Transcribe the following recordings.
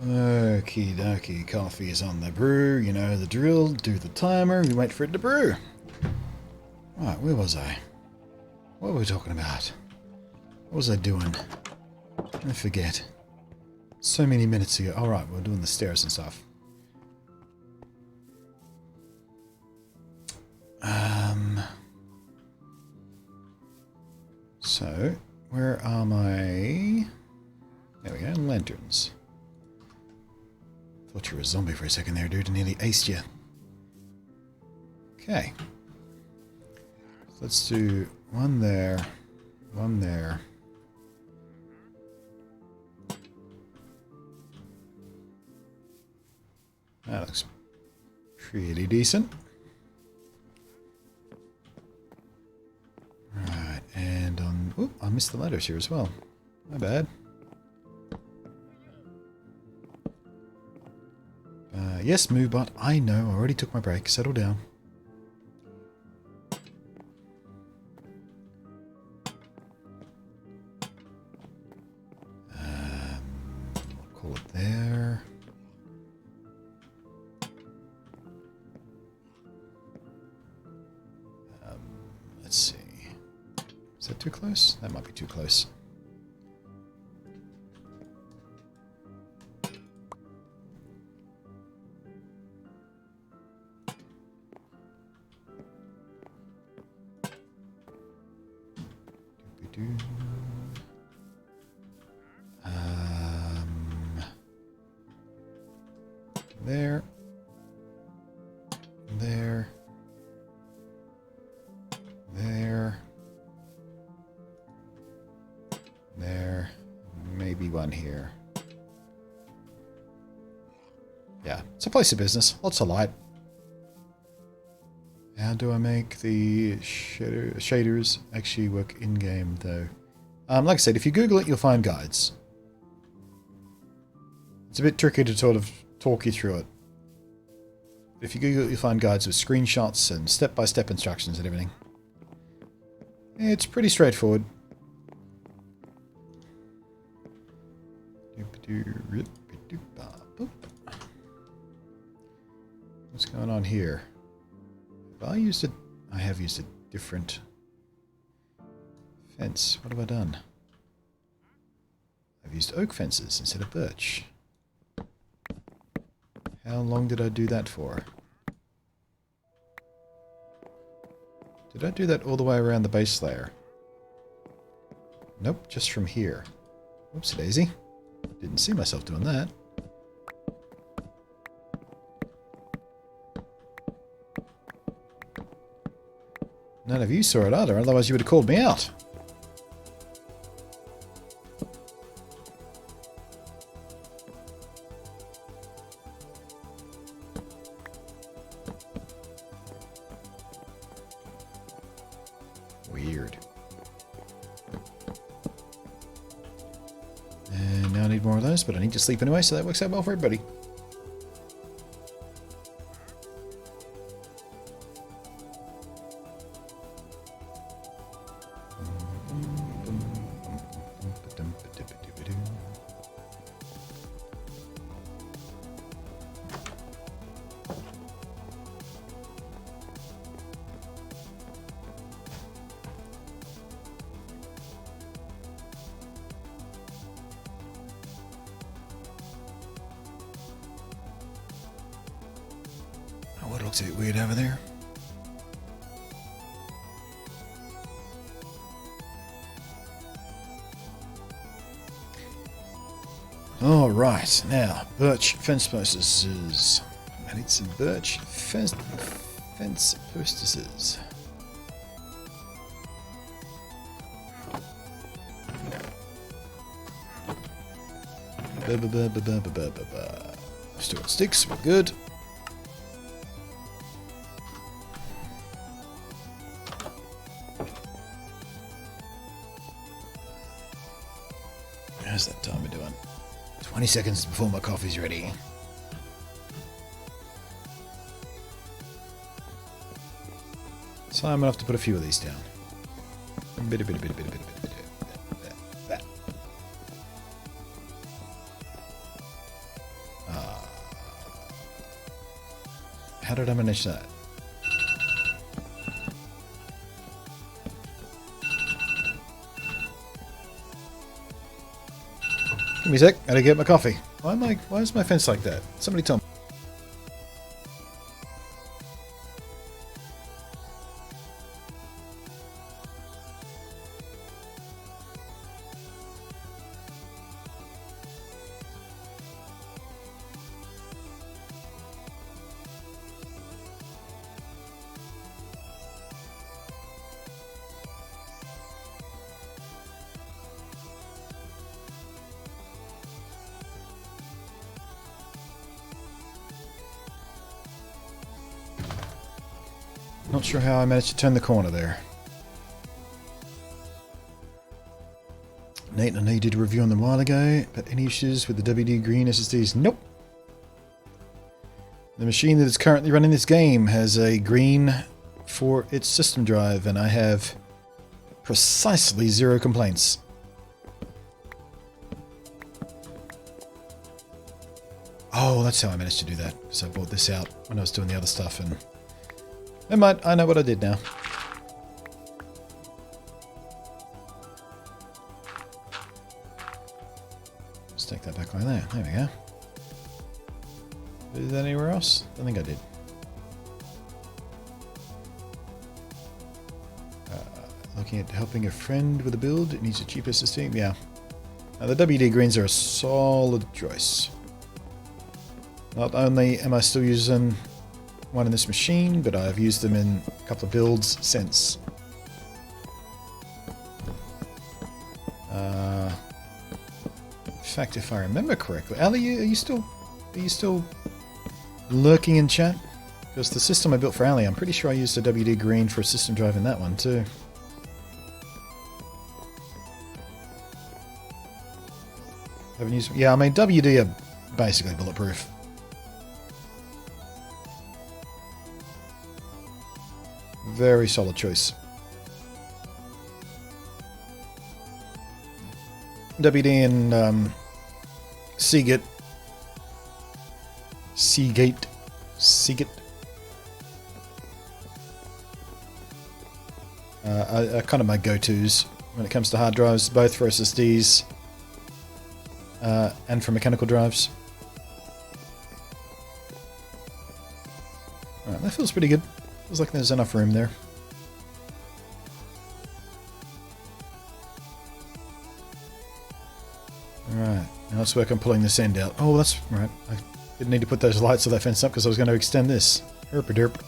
Okie dokie, coffee is on the brew, you know the drill, do the timer, we wait for it to brew. Right, where was I? What were we talking about? What was I doing? I forget. So many minutes ago. Alright, we're doing the stairs and stuff. So, where are my... There we go, lanterns. Thought you were a zombie for a second there, dude. I nearly aced you. Okay. Let's do one there, one there. That looks pretty decent. Right, and on... Oop, I missed the letters here as well. My bad. Yes, MooBot, I know. I already took my break. Settle down. We'll call it there. Let's see. Is that too close? That might be too close. There. There. There. There. Maybe one here. Yeah, it's a place of business. Lots of light. How do I make the shaders actually work in-game, though? Like I said, if you Google it, you'll find guides. It's a bit tricky to sort of talk you through it. If you Google it, you'll find guides with screenshots and step-by-step instructions and everything. It's pretty straightforward. What's going on here? Have I used it? I have used a different fence. What have I done? I've used oak fences instead of birch. How long did I do that for? Did I do that all the way around the base layer? Nope, just from here. Whoops, daisy. Didn't see myself doing that. None of you saw it either, otherwise you would have called me out. Weird. And now I need more of those, but I need to sleep anyway, so that works out well for everybody. What looks a bit weird over there? Alright, now, birch fence posts. I need some birch fence posts. Still got sticks, we're good. How's that timer doing? 20 seconds before my coffee's ready. So I'm gonna have to put a few of these down. How did I manage that? Give me a sec. Gotta get my coffee. Why is my fence like that? Somebody tell me. Not sure how I managed to turn the corner there. Nate, I know you did a review on them a while ago, but any issues with the WD green SSDs? Nope. The machine that is currently running this game has a green for its system drive, and I have precisely 0 complaints. Oh, that's how I managed to do that, because I bought this out when I was doing the other stuff, and... Never mind, I know what I did now. Let's take that back like that. There we go. Did that anywhere else? I think I did. Looking at helping a friend with a build. It needs a cheap SSD. Yeah. Now, the WD greens are a solid choice. Not only am I still using one in this machine, but I've used them in a couple of builds since. In fact, if I remember correctly, Ali, are you still lurking in chat? Because the system I built for Ali, I'm pretty sure I used a WD green for a system drive in that one too. Haven't used. Yeah, I mean WD are basically bulletproof. Very solid choice. WD and Seagate are kind of my go-tos when it comes to hard drives, both for SSDs and for mechanical drives. Alright, that feels pretty good. Feels like there's enough room there. Alright, now let's work on pulling this end out. Oh, that's right. I didn't need to put those lights of that fence up because I was going to extend this. Herp-a-derp.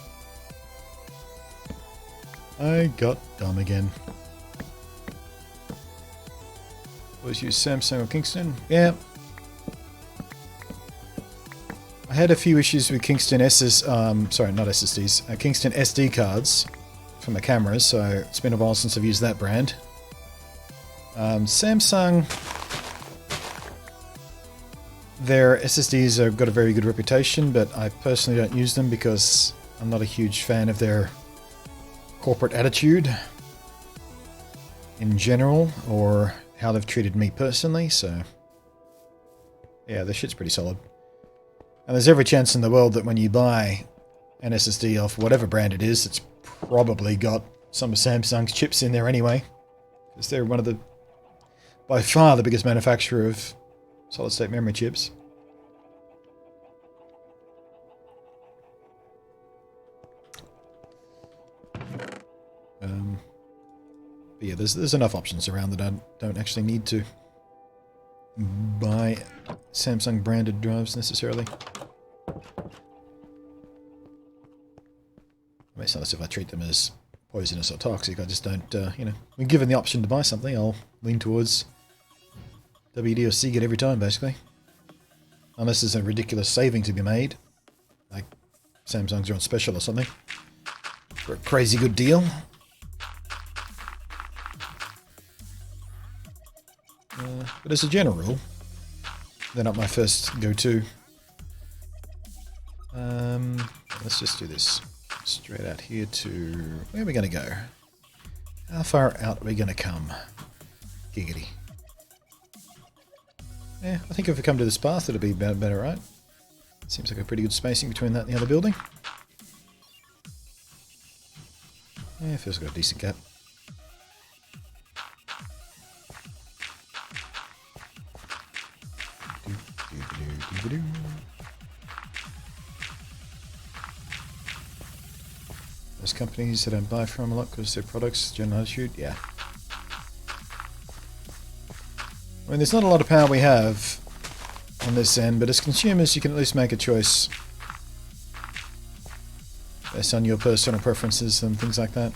I got dumb again. Always use Samsung or Kingston? Yeah. I had a few issues with Kingston sorry, not SSDs, Kingston SD cards for my cameras, so it's been a while since I've used that brand. Samsung, their SSDs have got a very good reputation, but I personally don't use them because I'm not a huge fan of their corporate attitude in general, or how they've treated me personally, so yeah, the shit's pretty solid. And there's every chance in the world that when you buy an SSD off whatever brand it is, it's probably got some of Samsung's chips in there anyway, because they're one of the, by far, the biggest manufacturer of solid-state memory chips. But yeah, there's enough options around that I don't actually need to buy Samsung branded drives necessarily. I mean, it's not as if I treat them as poisonous or toxic. I just don't, you know, when given the option to buy something, I'll lean towards WD or Seagate every time, basically. Unless there's a ridiculous saving to be made, like Samsung's are on special or something, for a crazy good deal. But as a general rule, they're not my first go-to. Let's just do this. Straight out here to... Where are we going to go? How far out are we going to come? Giggity. Yeah, I think if we come to this path, it'll be better, right? Seems like a pretty good spacing between that and the other building. Yeah, feels got a decent gap. There's companies that I don't buy from a lot because their products general attitude, yeah. I mean, there's not a lot of power we have on this end, but as consumers, you can at least make a choice based on your personal preferences and things like that.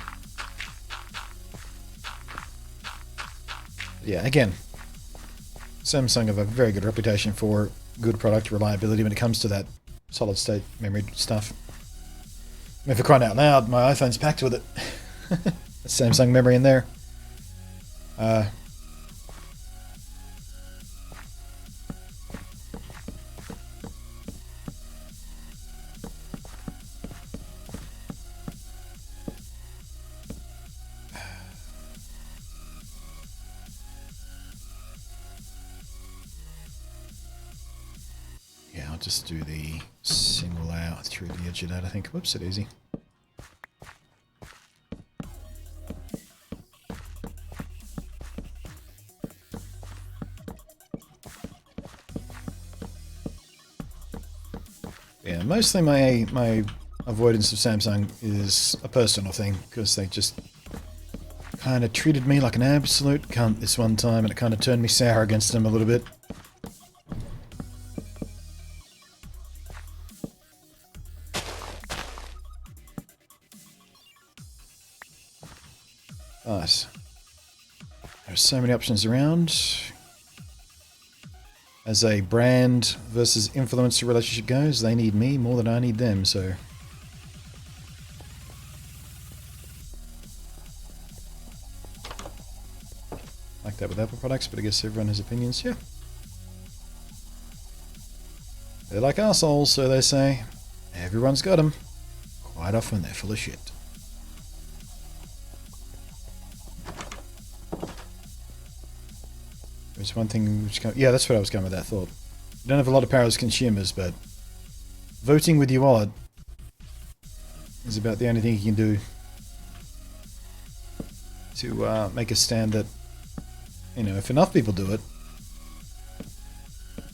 Yeah, again, Samsung have a very good reputation for good product reliability when it comes to that solid state memory stuff. I mean, for crying out loud, my iPhone's packed with it. Samsung memory in there. Yeah, I'll just do the single out through the edge of that, I think. Whoops, it easy. Yeah, mostly my avoidance of Samsung is a personal thing, because they just kind of treated me like an absolute cunt this one time, and it kind of turned me sour against them a little bit. But there's so many options around. As a brand versus influencer relationship goes, they need me more than I need them, so... like that with Apple products, but I guess everyone has opinions, yeah. They're like arseholes, so they say. Everyone's got them. Quite often they're full of shit. There's one thing which... yeah, that's what I was going with that thought. You don't have a lot of power as consumers, but voting with your wallet is about the only thing you can do to make a stand that, you know, if enough people do it,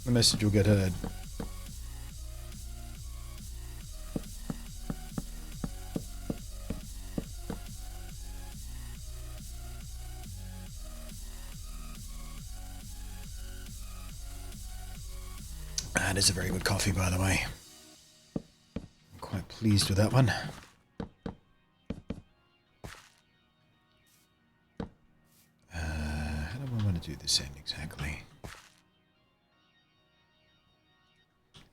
the message will get heard. That is a very good coffee, by the way. I'm quite pleased with that one. How do I want to do this end exactly?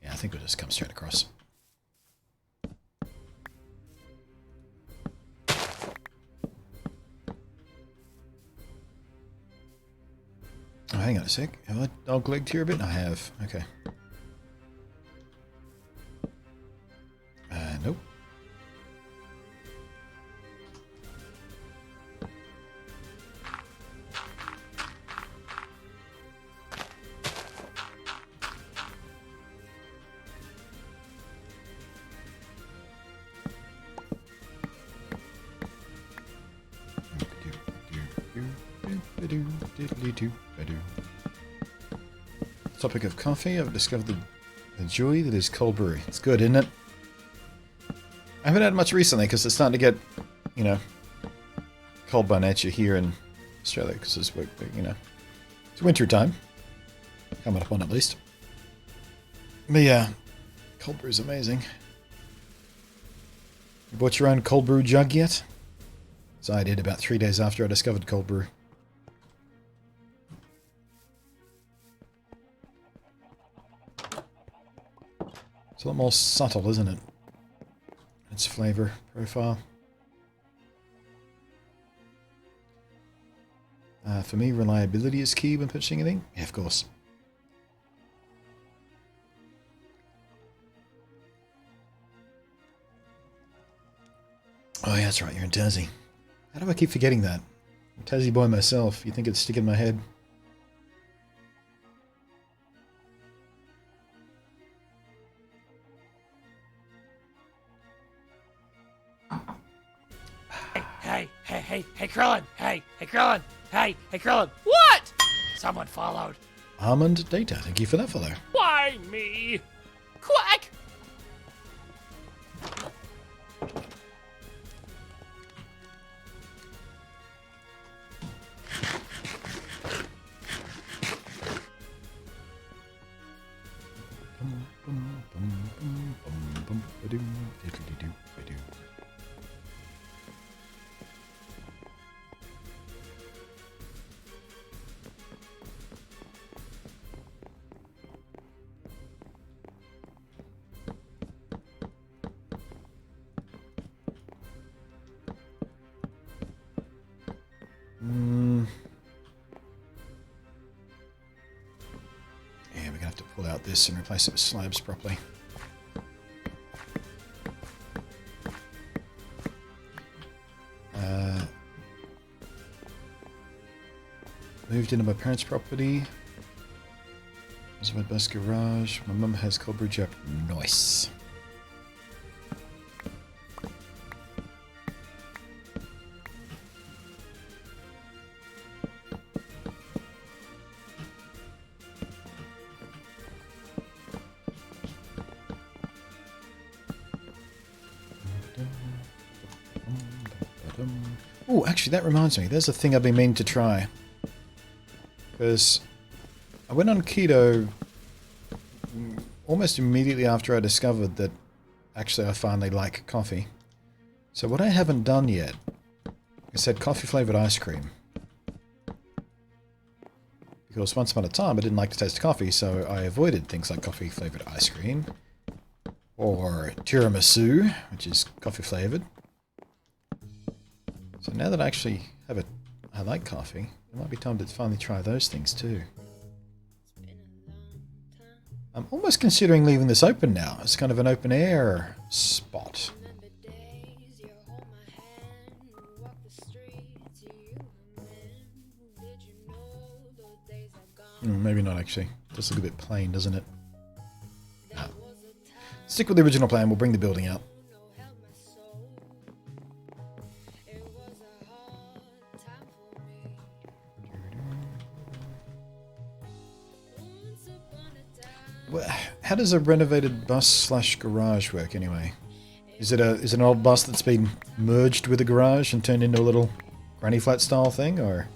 Yeah, I think we'll just come straight across. Oh, hang on a sec. Have I dog-legged here a bit? I have. Okay. Nope. Topic of coffee, I've discovered the joy that is cold brew. It's good, isn't it? I haven't had much recently because it's starting to get, you know, cold by nature here in Australia because it's, you know, it's winter time. Coming up on at least. But yeah, cold brew is amazing. You bought your own cold brew jug yet? So I did about 3 days after I discovered cold brew. It's a lot more subtle, isn't it? Its flavor profile. For me, reliability is key when purchasing anything. Yeah, of course. Oh yeah, that's right, you're in Tassie. How do I keep forgetting that? I'm a Tassie boy myself. You think it'd stick in my head? Hey, Hey, Krillin! Hey, Krillin! Hey, Krillin! What? Someone followed. Almond Data, thank you for that follow. Why me? Quack! Yeah, we're gonna have to pull out this and replace it with slabs properly. Moved into my parents' property. There's my bus garage. My mum has cold brew up. Nice. Oh, actually, that reminds me. There's a thing I've been meaning to try. Because I went on keto almost immediately after I discovered that actually I finally like coffee. So what I haven't done yet is had coffee-flavored ice cream. Because once upon a time I didn't like the taste of coffee, so I avoided things like coffee-flavored ice cream. Or tiramisu, which is coffee-flavored. So now that I actually have it, I like coffee, it might be time to finally try those things too. I'm almost considering leaving this open now. It's kind of an open air spot. Maybe not actually. Just look a bit plain, doesn't it? No. Stick with the original plan, we'll bring the building out. How does a renovated bus/garage work anyway? Is it an old bus that's been merged with a garage and turned into a little granny flat style thing, or?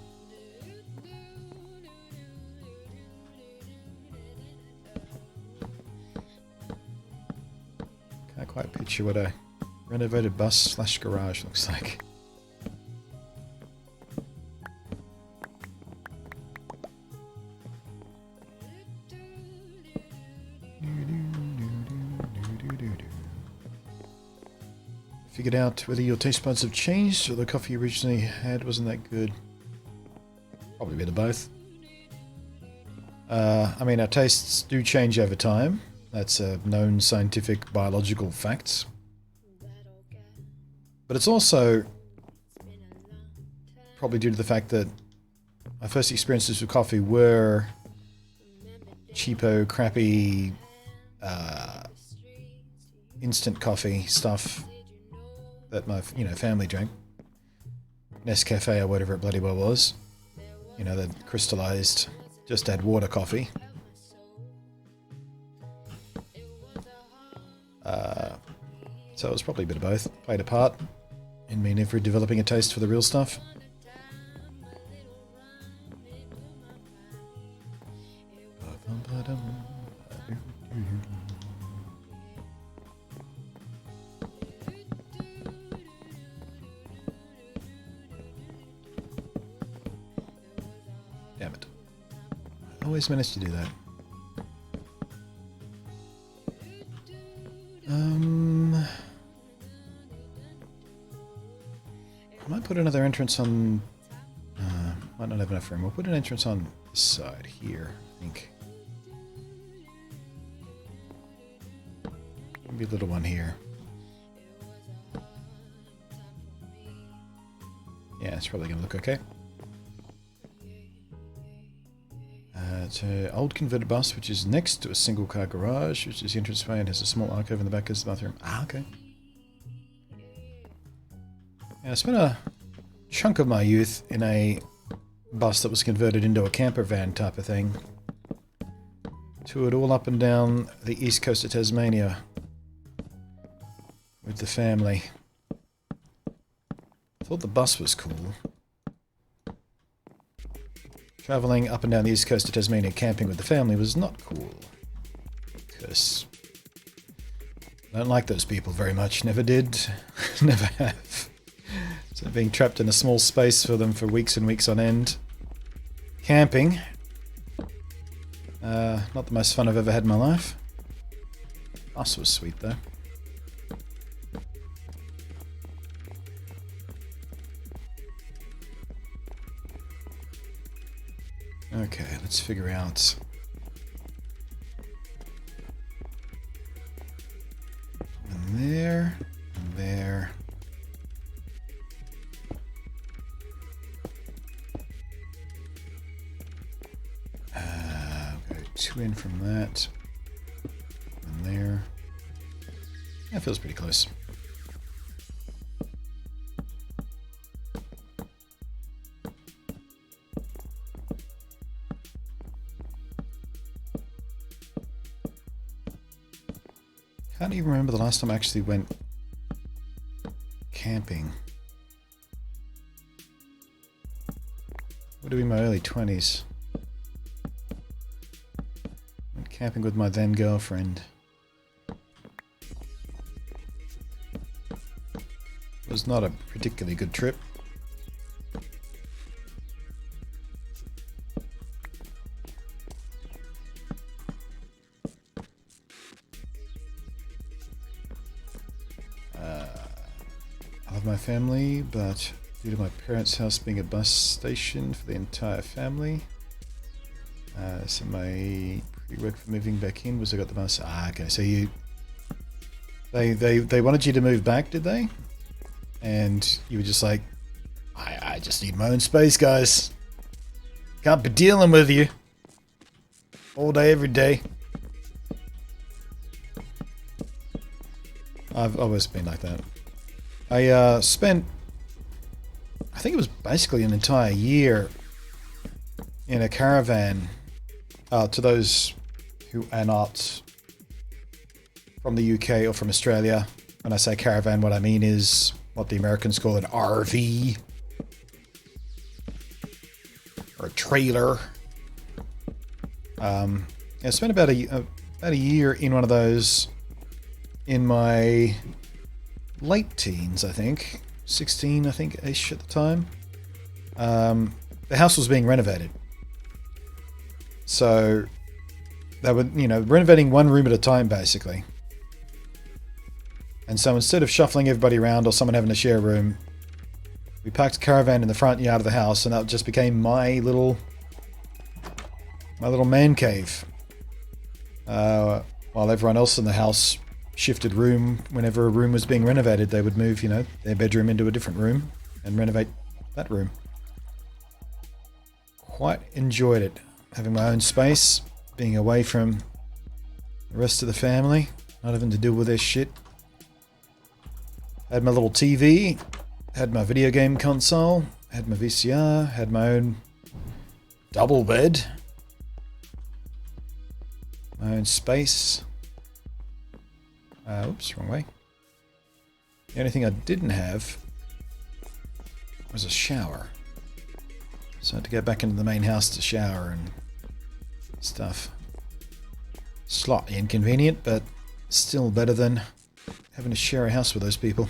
Can't quite picture what a renovated bus/garage looks like. Figured out whether your taste buds have changed or the coffee you originally had wasn't that good. Probably a bit of both. I mean, our tastes do change over time. That's a known scientific biological fact. But it's also probably due to the fact that my first experiences with coffee were cheapo, crappy, instant coffee stuff that my family drank. Nescafe or whatever it bloody well was. You know, that crystallized, just add water coffee. So it was probably a bit of both. Played a part in me never developing a taste for the real stuff. Damn it. I always managed to do that. I might put another entrance on... might not have enough room. We'll put an entrance on this side here, I think. Maybe a little one here. Yeah, it's probably going to look okay. It's an old converted bus, which is next to a single-car garage, which is the entranceway and has a small alcove in the back as the bathroom. Ah, okay. Yeah, I spent a chunk of my youth in a bus that was converted into a camper van type of thing. Toured all up and down the east coast of Tasmania with the family. Thought the bus was cool. Travelling up and down the east coast of Tasmania camping with the family was not cool. Because I don't like those people very much. Never did. Never have. So being trapped in a small space for them for weeks and weeks on end. Camping. Not the most fun I've ever had in my life. Bus was sweet though. Okay, let's figure out... And there, and there. Go 2 in from that. And there. That feels pretty close. Can't even remember the last time I actually went camping. Would have been my early 20s. Went camping with my then girlfriend. It was not a particularly good trip. I love my family, but due to my parents' house being a bus station for the entire family, so my pre-work for moving back in was I got the bus. Ah, okay. So they wanted you to move back, did they? And you were just like, I just need my own space, guys. Can't be dealing with you all day, every day. I've always been like that. I spent, I think it was basically an entire year in a caravan. To those who are not from the UK or from Australia, when I say caravan, what I mean is what the Americans call an RV or a trailer. I spent about a year in one of those in my late teens, I think. 16, I think, ish at the time. The house was being renovated. So they were, renovating one room at a time, basically. And so instead of shuffling everybody around or someone having to share a room, we parked a caravan in the front yard of the house, and that just became my little man cave. While everyone else in the house shifted room whenever a room was being renovated, they would move, their bedroom into a different room and renovate that room. Quite enjoyed it. Having my own space, being away from the rest of the family, not having to deal with their shit. Had my little TV, had my video game console, had my VCR, had my own double bed, my own space. Oops, wrong way. The only thing I didn't have was a shower. So I had to go back into the main house to shower and stuff. Slightly inconvenient, but still better than having to share a house with those people.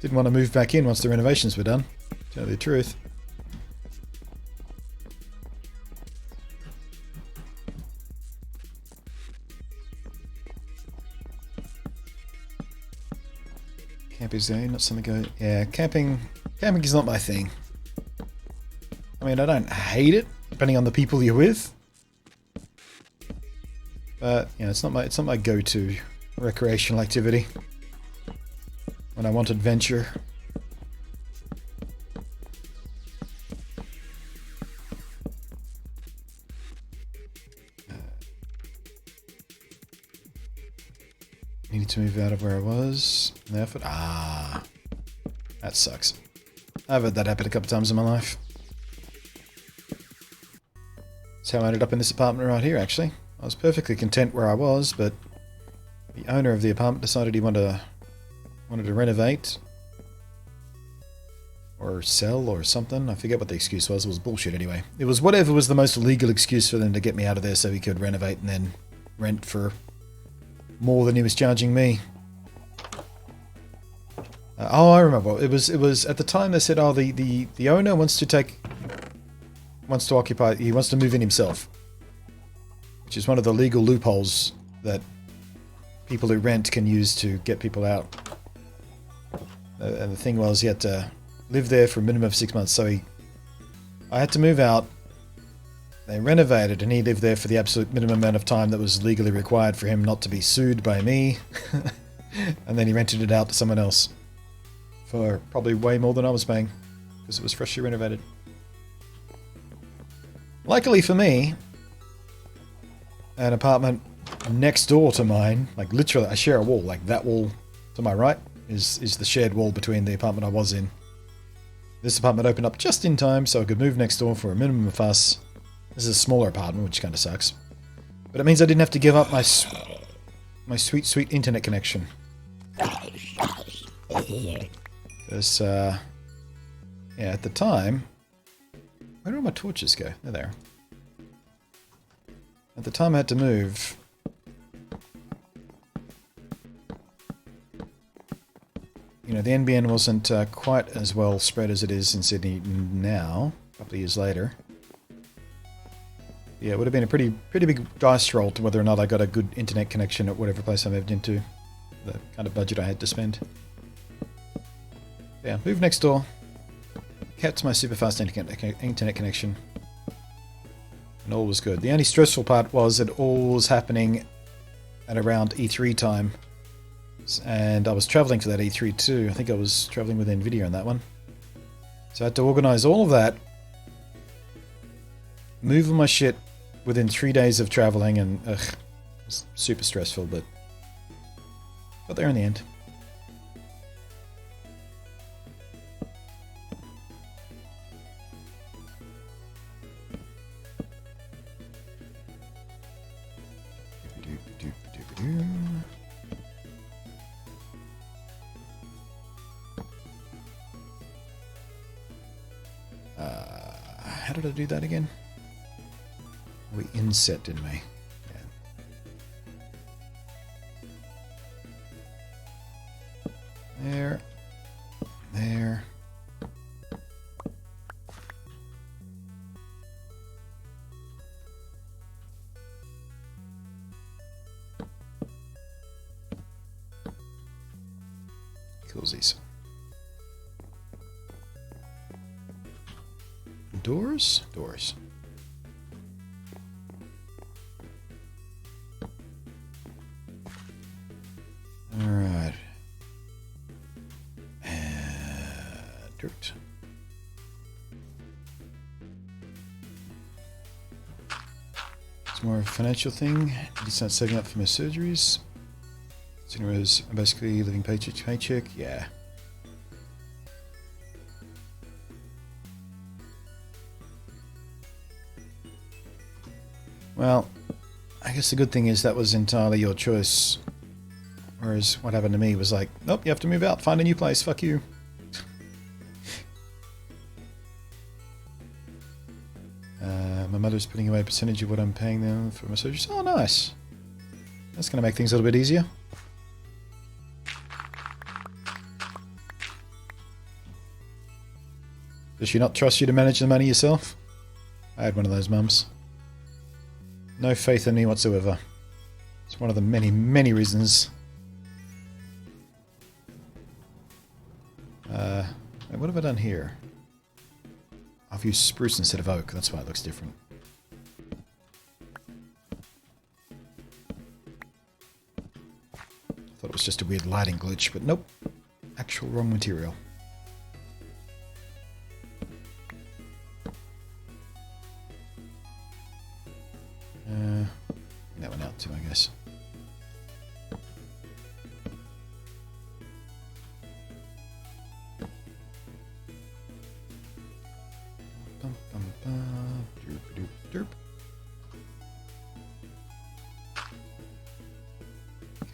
Didn't want to move back in once the renovations were done, to tell you the truth. Camping's not something camping is not my thing. I mean, I don't hate it, depending on the people you're with. But, it's not my go-to recreational activity when I want adventure. Needed to move out of where I was. The effort. That sucks. I've had that happen a couple times in my life. That's how I ended up in this apartment right here, actually. I was perfectly content where I was, but the owner of the apartment decided he wanted to renovate. Or sell or something. I forget what the excuse was. It was bullshit anyway. It was whatever was the most legal excuse for them to get me out of there so he could renovate and then rent for more than he was charging me. Oh, I remember. It was at the time they said, oh, the owner wants to occupy, he wants to move in himself. Which is one of the legal loopholes that people who rent can use to get people out. And the thing was, he had to live there for a minimum of 6 months, so I had to move out. They renovated, and he lived there for the absolute minimum amount of time that was legally required for him not to be sued by me. And then he rented it out to someone else for probably way more than I was paying, because it was freshly renovated. Luckily for me, an apartment next door to mine, like literally I share a wall, like that wall to my right is the shared wall between the apartment I was in. This apartment opened up just in time so I could move next door for a minimum of fuss. This is a smaller apartment, which kind of sucks. But it means I didn't have to give up my sweet, sweet internet connection. Because, yeah, at the time... Where did all my torches go? They're there. At the time I had to move... You know, the NBN wasn't quite as well spread as it is in Sydney now, a couple of years later. Yeah, it would have been a pretty big dice roll to whether or not I got a good internet connection at whatever place I moved into. The kind of budget I had to spend. Yeah, moved next door. Kept my super fast internet connection. And all was good. The only stressful part was it all was happening at around E3 time. And I was traveling for that E3 too. I think I was traveling with NVIDIA on that one. So I had to organize all of that. Move all my shit within 3 days of traveling, and ugh, it was super stressful, but got there in the end. How did I do that again? We inset, didn't we? Yeah. There. There. Coolsies. Doors? Doors. Alright. Dirt. It's more of a financial thing. I start saving up for my surgeries. So anyways, I'm basically living paycheck to paycheck. Yeah. Well, I guess the good thing is that was entirely your choice. Whereas what happened to me was like, nope, you have to move out, find a new place, fuck you. My mother's putting away a percentage of what I'm paying them for my surgeries. Oh, nice. That's going to make things a little bit easier. Does she not trust you to manage the money yourself? I had one of those mums. No faith in me whatsoever. It's one of the many, many reasons. What have I done here? I've used spruce instead of oak. That's why it looks different. Thought it was just a weird lighting glitch, but nope. Actual wrong material. That one out too, I guess.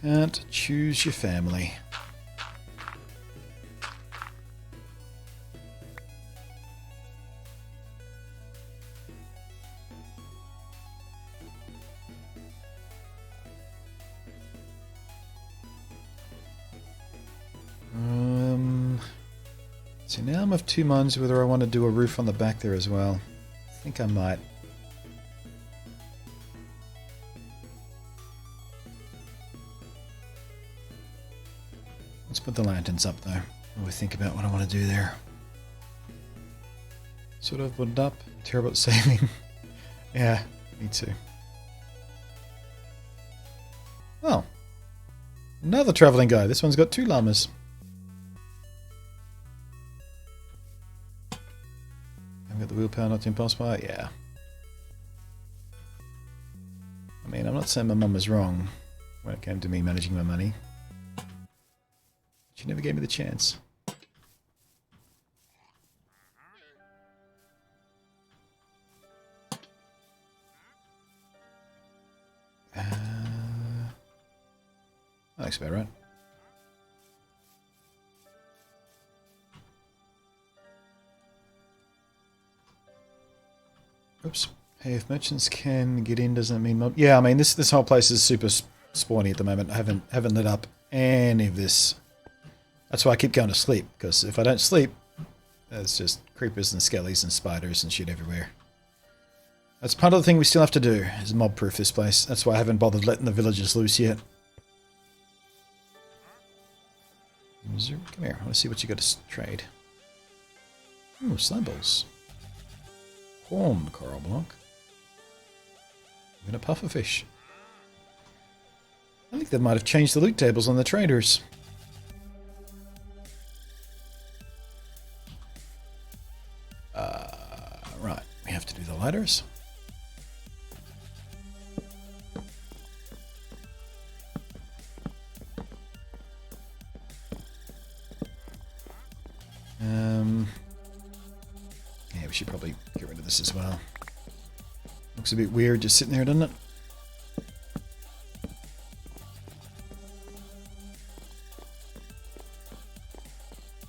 Can't choose your family. So now I'm of two minds whether I want to do a roof on the back there as well. I think I might. Let's put the lanterns up though, while we think about what I want to do there. Sort of wood up. Terrible at saving. Yeah, me too. Oh. Another travelling guy. This one's got two llamas. I've got the willpower not to impulse buy. Yeah. I mean, I'm not saying my mum was wrong when it came to me managing my money. She never gave me the chance. That looks about right. Oops. Hey, if merchants can get in, doesn't it mean mob? Yeah, I mean this whole place is super spawny at the moment. I haven't lit up any of this. That's why I keep going to sleep, because if I don't sleep, there's just creepers and skellies and spiders and shit everywhere. That's part of the thing we still have to do, is mob-proof this place. That's why I haven't bothered letting the villagers loose yet. Come here, I want to see what you got to trade. Ooh, slime balls. Horn coral block. Even a pufferfish. I think they might have changed the loot tables on the traders. Right, we have to do the ladders. Yeah, we should probably get rid of this as well. Looks a bit weird just sitting there, doesn't it?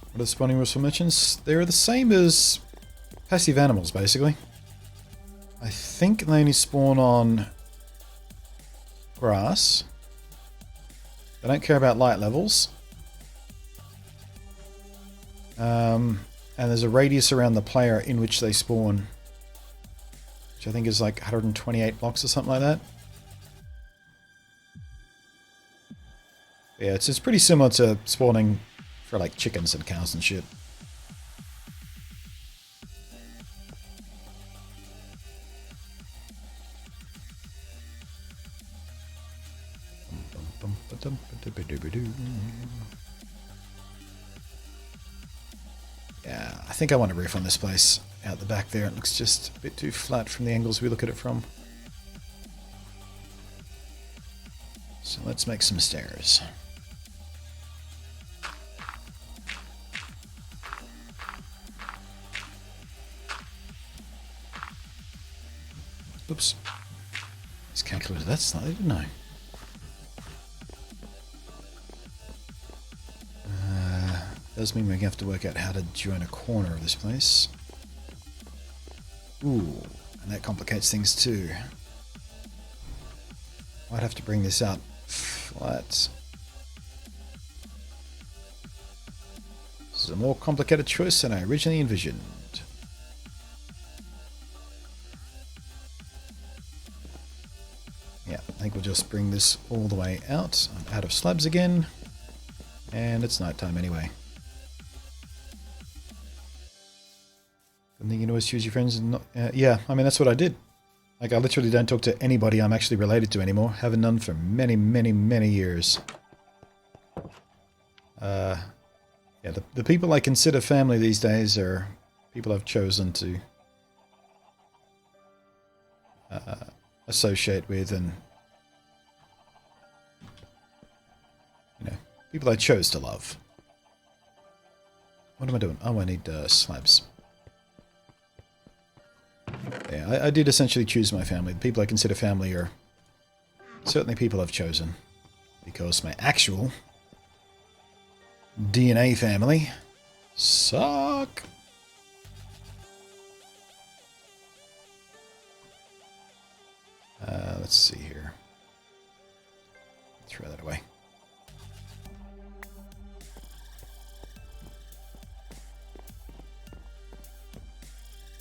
What are the spawning rules for merchants? They're the same as passive animals, basically. I think they only spawn on grass. They don't care about light levels. And there's a radius around the player in which they spawn, which I think is like 128 blocks or something like that. Yeah, it's pretty similar to spawning for like chickens and cows and shit. Yeah, I think I want a roof on this place out the back there. It looks just a bit too flat from the angles we look at it from. So let's make some stairs. Oops. Just calculated that slightly, didn't I? Does mean we have to work out how to join a corner of this place. Ooh, and that complicates things too. Might have to bring this out flat. This is a more complicated choice than I originally envisioned. Yeah, I think we'll just bring this all the way out. I'm out of slabs again. And it's nighttime anyway. I think you can always choose your friends and not... yeah, I mean, that's what I did. Like, I literally don't talk to anybody I'm actually related to anymore. Haven't done for many, many, many years. Yeah, the people I consider family these days are people I've chosen to associate with and, you know, people I chose to love. What am I doing? Oh, I need slabs. Yeah, I did essentially choose my family. The people I consider family are certainly people I've chosen. because my actual DNA family suck. Let's see here. Throw that away.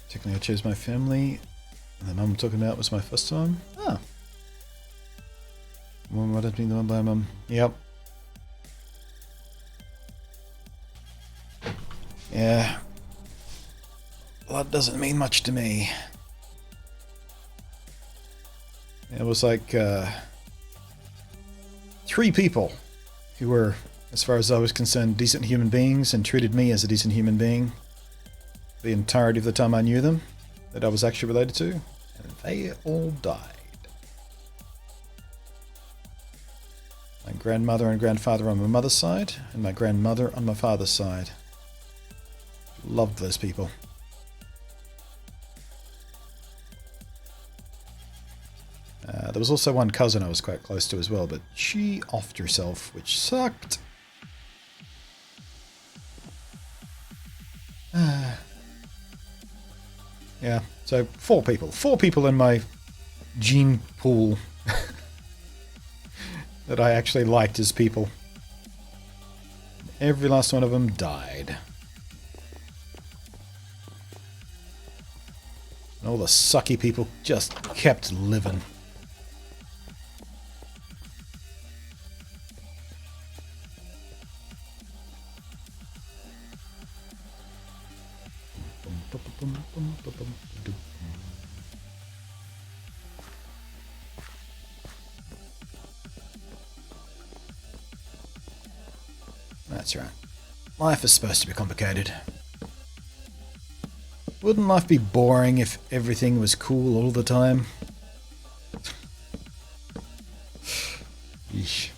Technically, I chose my family. The mum I'm talking about was my first time. Ah. Mum, what did mean the one by mum? Yep. Yeah. Blood doesn't mean much to me. It was like 3 people who were, as far as I was concerned, decent human beings and treated me as a decent human being the entirety of the time I knew them, that I was actually related to, and they all died. My grandmother and grandfather on my mother's side, and my grandmother on my father's side. Loved those people. There was also one cousin I was quite close to as well, but she offed herself, which sucked. Yeah, so 4 people. 4 people in my gene pool that I actually liked as people. Every last one of them died. And all the sucky people just kept living. That's right. Life is supposed to be complicated. Wouldn't life be boring if everything was cool all the time? Yeesh.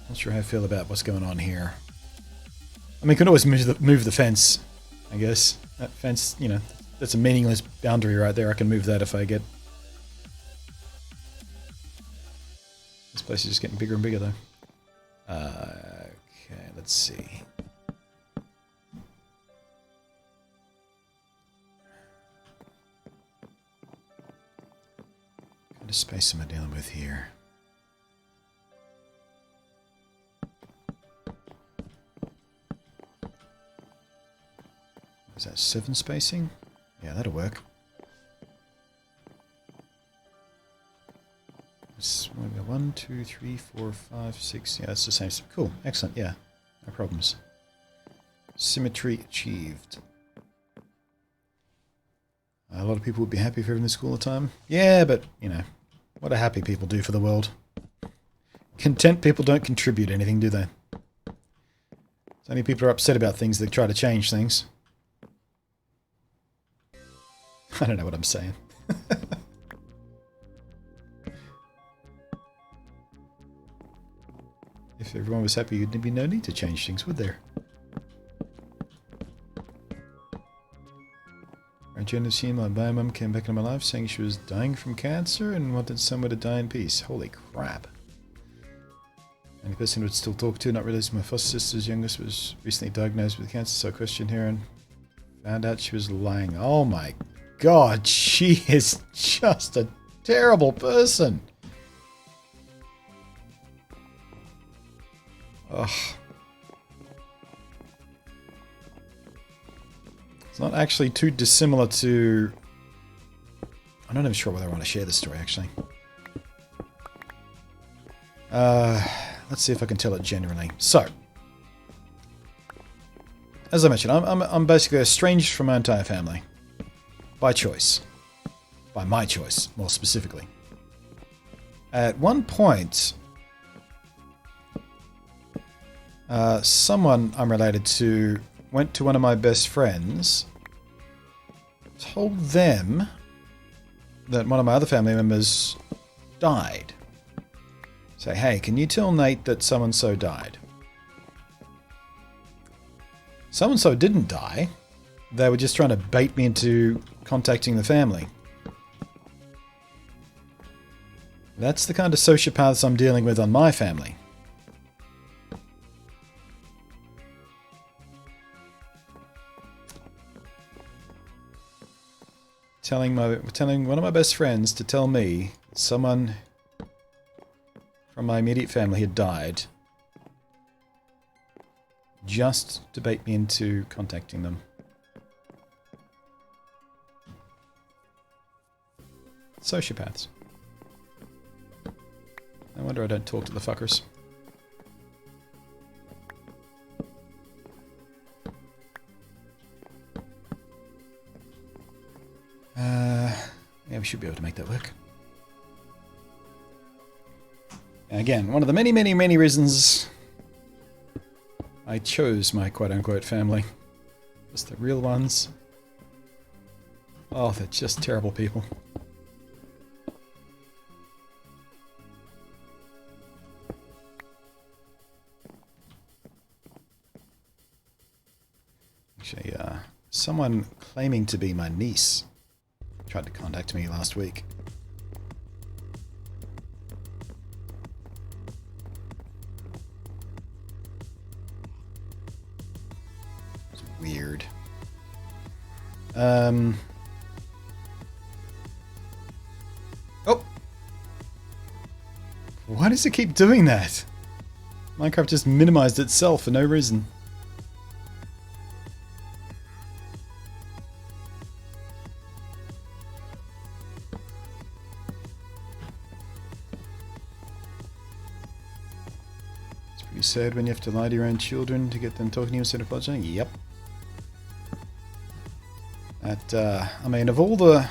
Not sure how I feel about what's going on here. I mean, you can always move the fence, I guess. That fence, you know, that's a meaningless boundary right there. I can move that if I get... This place is just getting bigger and bigger, though. Okay, let's see. What kind of space am I dealing with here? Is that 7 spacing? Yeah, that'll work. It's 1, 2, 3, 4, 5, 6. Yeah, it's the same. Cool. Excellent. Yeah. No problems. Symmetry achieved. A lot of people would be happy if everything was cool all the time. Yeah, but, you know, what do happy people do for the world? Content people don't contribute anything, do they? So many people are upset about things that try to change things. I don't know what I'm saying. If everyone was happy, there'd be no need to change things, would there? Our generous my biomum came back into my life saying she was dying from cancer and wanted somewhere to die in peace. Holy crap. The only person I would still talk to, not realizing my foster sister's youngest was recently diagnosed with cancer, so I questioned her and found out she was lying. Oh my god, she is just a terrible person. Ugh. It's not actually too dissimilar to... I'm not even sure whether I want to share this story, actually. Let's see if I can tell it generally. So, as I mentioned, I'm basically estranged from my entire family. By choice. By my choice, more specifically. At one point... someone I'm related to went to one of my best friends, told them that one of my other family members died. Say, hey, can you tell Nate that so-and-so died? So-and-so didn't die, they were just trying to bait me into contacting the family. That's the kind of sociopaths I'm dealing with on my family. Telling one of my best friends to tell me someone from my immediate family had died, just to bait me into contacting them. Sociopaths. No wonder I don't talk to the fuckers. Yeah, we should be able to make that work. And again, one of the many, many, many reasons I chose my quote-unquote family. Just the real ones. Oh, they're just terrible people. Actually, someone claiming to be my niece tried to contact me last week. It's weird. Oh! Why does it keep doing that? Minecraft just minimized itself for no reason. You said when you have to lie to your own children to get them talking to you instead of apologizing? Yep. That, I mean, of all the...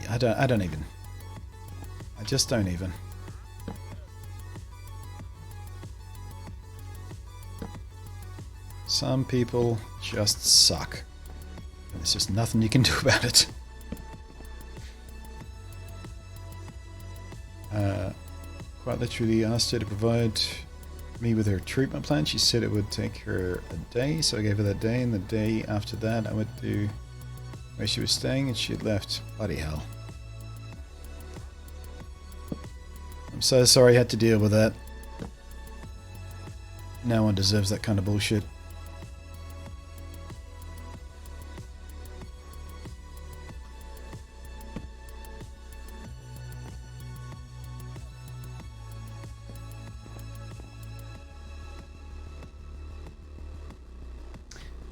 I don't even. I just don't even. Some people just suck. And there's just nothing you can do about it. Quite literally asked her to provide me with her treatment plan. She said it would take her a day, so I gave her that day, and the day after that I went to where she was staying and she had left. Bloody hell. I'm so sorry I had to deal with that. No one deserves that kind of bullshit.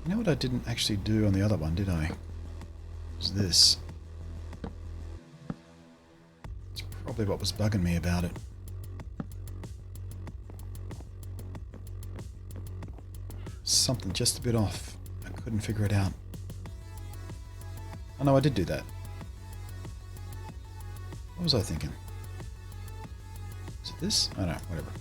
You know what I didn't actually do on the other one, did I? It was this. It's probably what was bugging me about it. Something just a bit off. I couldn't figure it out. Oh no, I did do that. What was I thinking? Is it this? Oh no, whatever.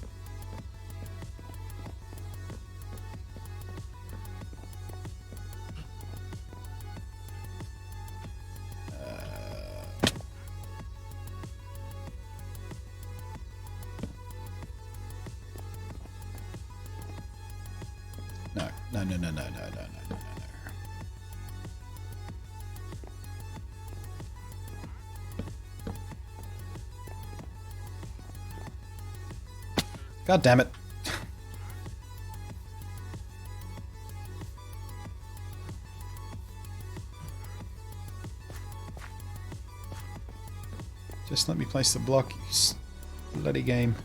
No. God damn it. Just let me place the block, you bloody game.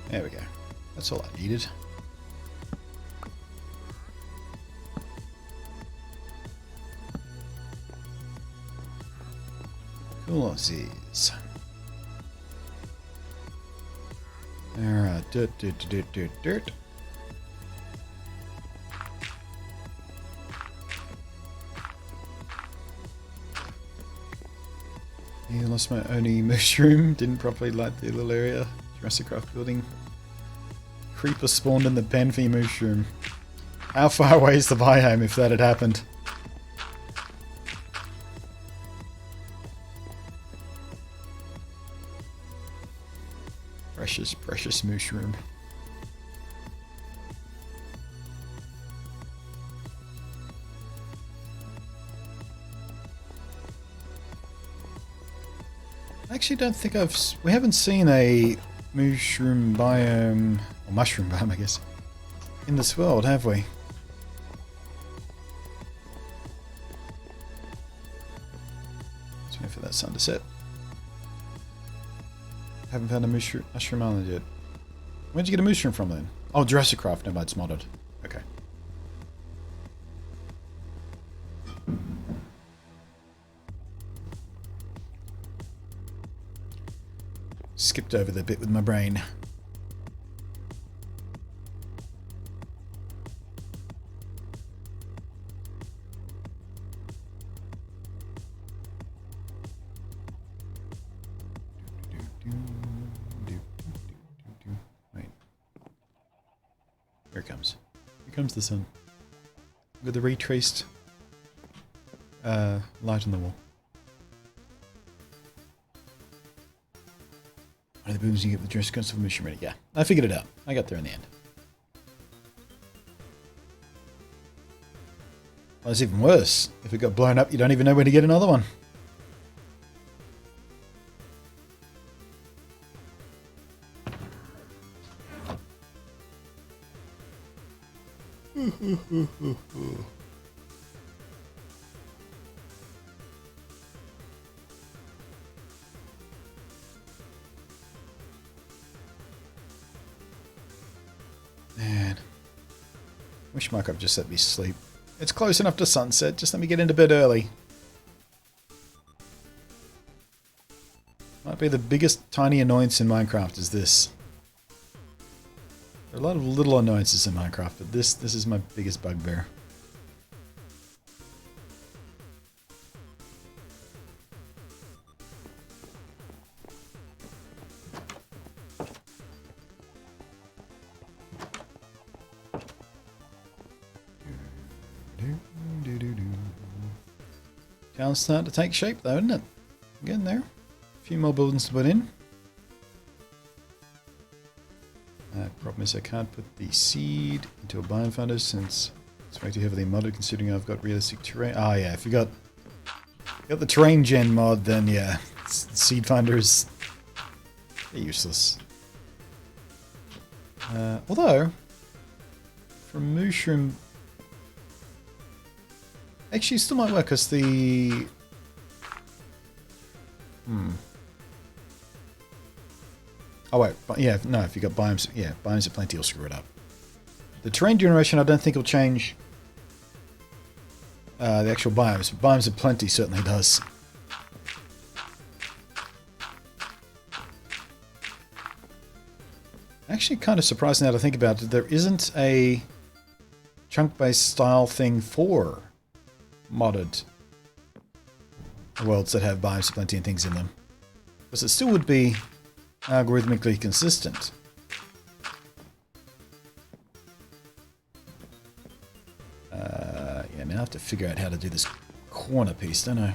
There we go. That's all I needed. Coolsies. Alright, dirt. You lost my only mushroom. Didn't properly light the little area. Jurassic Craft building. Creeper spawned in the pen for your mushroom. How far away is the biome if that had happened? Precious, precious mushroom. I actually don't think we haven't seen a mushroom biome, or mushroom biome I guess, in this world, have we? Let's wait for that sun to set. Haven't found a mushroom island yet. Where'd you get a mushroom from then? Oh, Jurassic Craft, never mind, it's modded. Okay. Skipped over the bit with my brain. Wait. Here it comes. Here comes the sun. With the retraced light on the wall. One of the booms you get with dress comes from mushroom. Yeah, I figured it out. I got there in the end. Well, it's even worse. If it got blown up, you don't even know where to get another one. Man. Wish Minecaft just let me sleep. It's close enough to sunset, just let me get into bed early. Might be the biggest tiny annoyance in Minecraft is this. There are a lot of little annoyances in Minecraft, but this is my biggest bugbear. Town's starting to take shape though, isn't it? Getting there. A few more buildings to put in. Problem is I can't put the seed into a biome finder since it's way too heavily modded considering I've got realistic terrain. Ah yeah, if you got the terrain gen mod, then yeah, seed finder is useless. Although, from mushroom, actually it still might work because the oh wait, yeah, no, if you got biomes, yeah, biomes are plenty will screw it up. The terrain generation I don't think will change the actual biomes, but biomes of plenty certainly does. Actually kind of surprised now to think about it, there isn't a chunk-based style thing for modded worlds that have biomes of plenty and things in them. Because it still would be algorithmically consistent. Yeah, now I have to figure out how to do this corner piece, don't I?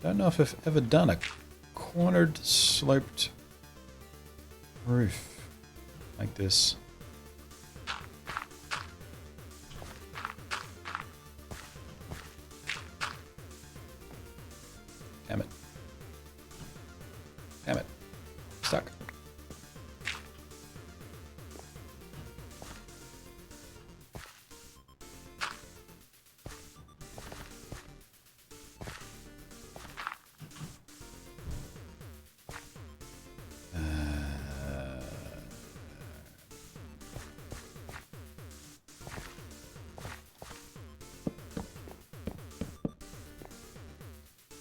Don't know if I've ever done a cornered, sloped roof like this. Damn it. Damn it. Stuck.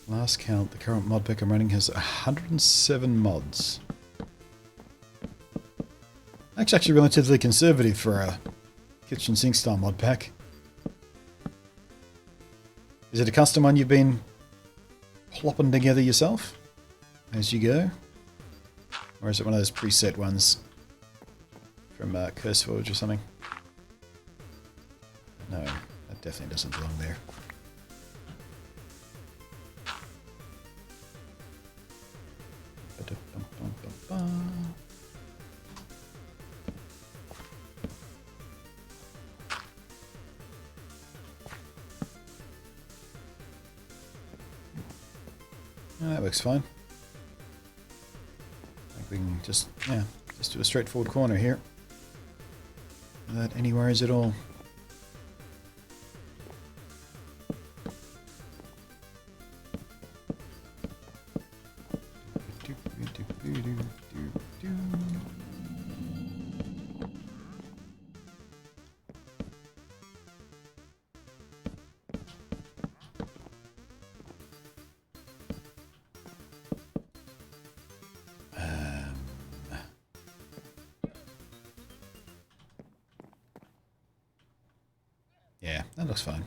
Last count, the current mod pack I'm running has 107 mods. That's actually relatively conservative for a kitchen sink style mod pack. Is it a custom one you've been plopping together yourself as you go? Or is it one of those preset ones from CurseForge or something? No, that definitely doesn't belong there. That works fine. I think we can just do a straightforward corner here. Without any worries at all. Yeah, that looks fine.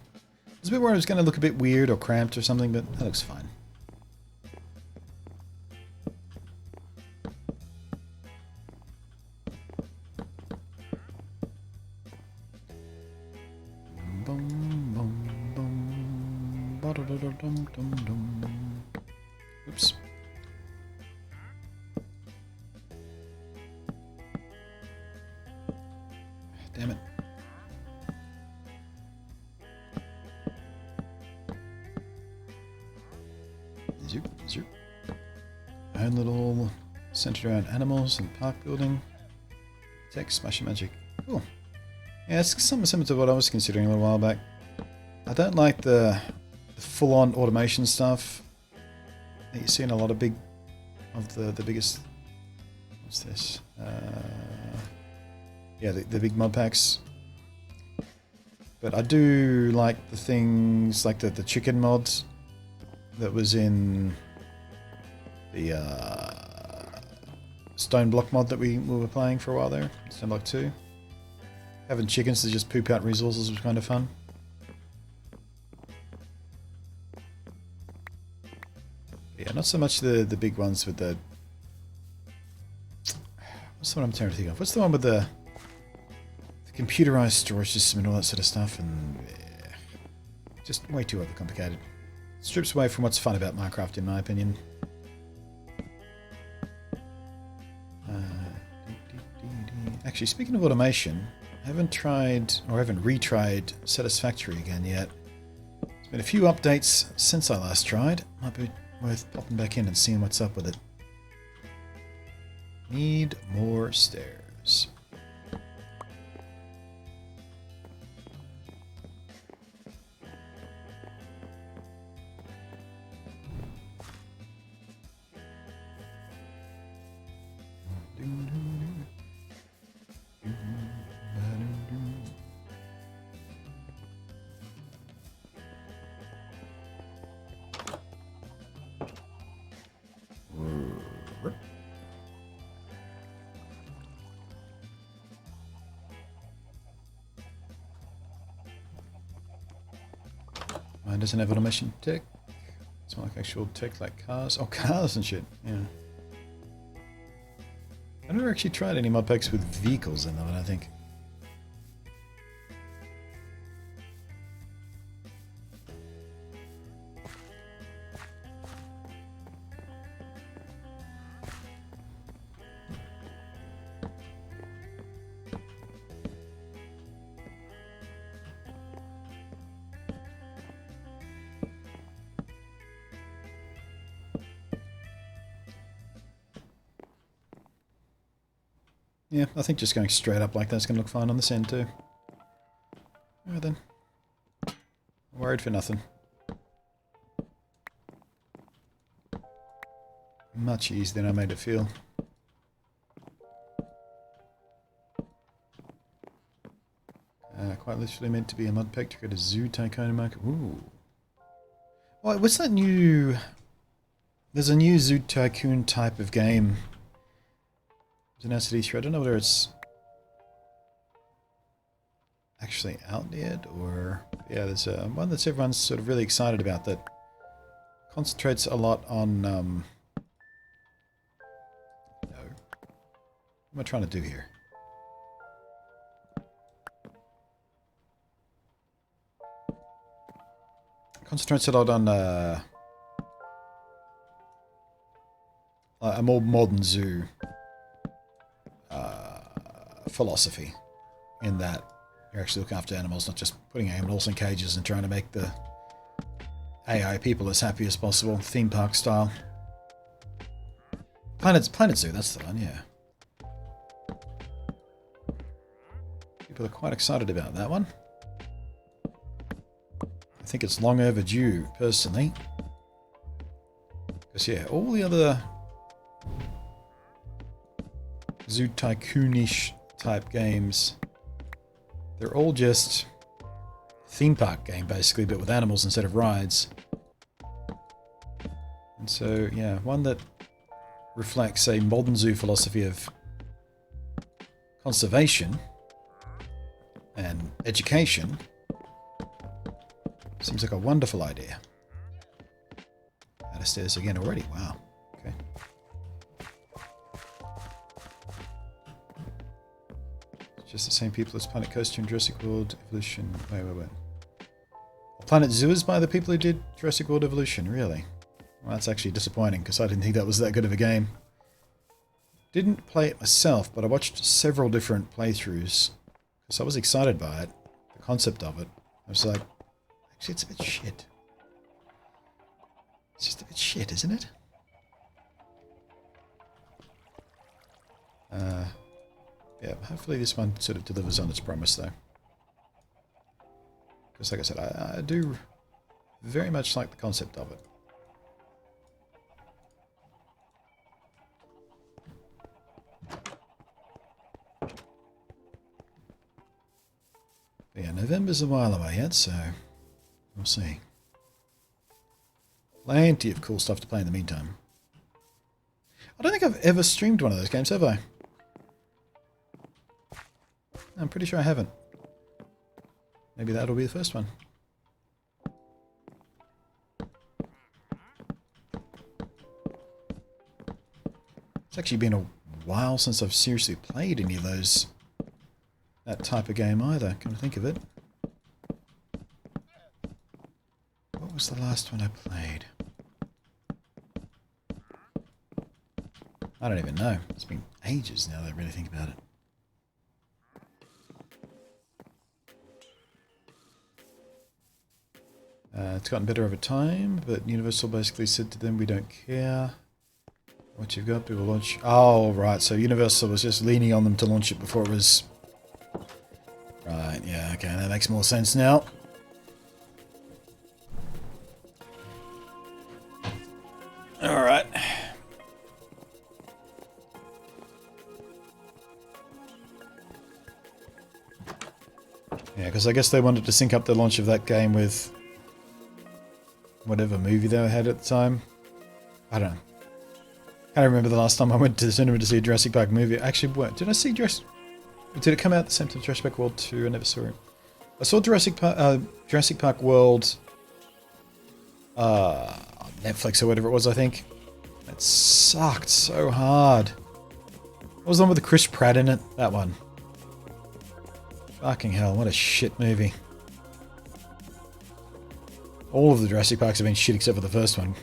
There's a bit where it was going to look a bit weird or cramped or something, but that looks fine. Oops. Damn it. Zoop, zoop. My own little centered around animals and park building. Text, smash and magic. Cool. Yeah, it's something similar to what I was considering a little while back. I don't like the full-on automation stuff that you see in a lot of the biggest. What's this? Yeah, the big mod packs. But I do like the things like the chicken mods that was in the stone block mod that we were playing for a while there. Stone block 2. Having chickens to just poop out resources was kind of fun. Yeah, not so much the big ones with the... What's the one I'm trying to think of? What's the one with the computerized storage system and all that sort of stuff? And just way too overcomplicated. Strips away from what's fun about Minecraft, in my opinion. Actually, speaking of automation, I haven't retried Satisfactory again yet. There's been a few updates since I last tried. Might be worth popping back in and seeing what's up with it. Need more stairs. Mine doesn't have automation tech. It's more like actual tech like cars. Oh, cars and shit. Yeah. I've never actually tried any mod packs with vehicles in them, I don't think. Yeah, I think just going straight up like that's going to look fine on this end too. Alright then. Worried for nothing. Much easier than I made it feel. Quite literally meant to be a mod pack to create a zoo tycoon market. Ooh. Oh, what's that new... There's a new zoo tycoon type of game. It's announced at E3. I don't know whether it's actually out yet or... Yeah, there's one that everyone's sort of really excited about that concentrates a lot on... No. What am I trying to do here? Concentrates a lot on a more modern zoo philosophy, in that you're actually looking after animals, not just putting animals in cages and trying to make the AI people as happy as possible, theme park style. Planet Zoo, that's the one, yeah. People are quite excited about that one. I think it's long overdue, personally. Because, yeah, all the other Zoo Tycoon-ish type games, they're all just theme park game, basically, but with animals instead of rides. And so, yeah, one that reflects a modern zoo philosophy of conservation and education seems like a wonderful idea. Out of stairs again already. Wow. Okay. It's just the same people as Planet Coaster and Jurassic World Evolution. Wait. Planet Zoo is by the people who did Jurassic World Evolution, really? Well, that's actually disappointing, because I didn't think that was that good of a game. Didn't play it myself, but I watched several different playthroughs, because I was excited by it, the concept of it. I was like, actually, it's a bit shit. It's just a bit shit, isn't it? Yeah, hopefully this one sort of delivers on its promise, though. Because, like I said, I do very much like the concept of it. But yeah, November's a while away yet, so we'll see. Plenty of cool stuff to play in the meantime. I don't think I've ever streamed one of those games, have I? I'm pretty sure I haven't. Maybe that'll be the first one. It's actually been a while since I've seriously played any of those, that type of game either, come to think of it. What was the last one I played? I don't even know. It's been ages now that I really think about it. It's gotten better over time, but Universal basically said to them, we don't care what you've got, we will launch. Oh, right, so Universal was just leaning on them to launch it before it was... Right, yeah, okay, that makes more sense now. Alright. Yeah, because I guess they wanted to sync up the launch of that game with whatever movie they had at the time. I don't know. I can't remember the last time I went to the cinema to see a Jurassic Park movie. Actually, what? Did I see Jurassic... Did it come out at the same time as Jurassic Park World 2? I never saw it. I saw Jurassic Park World... on Netflix or whatever it was, I think. It sucked so hard. What was the one with the Chris Pratt in it? That one. Fucking hell, what a shit movie. All of the Jurassic Parks have been shit except for the first one.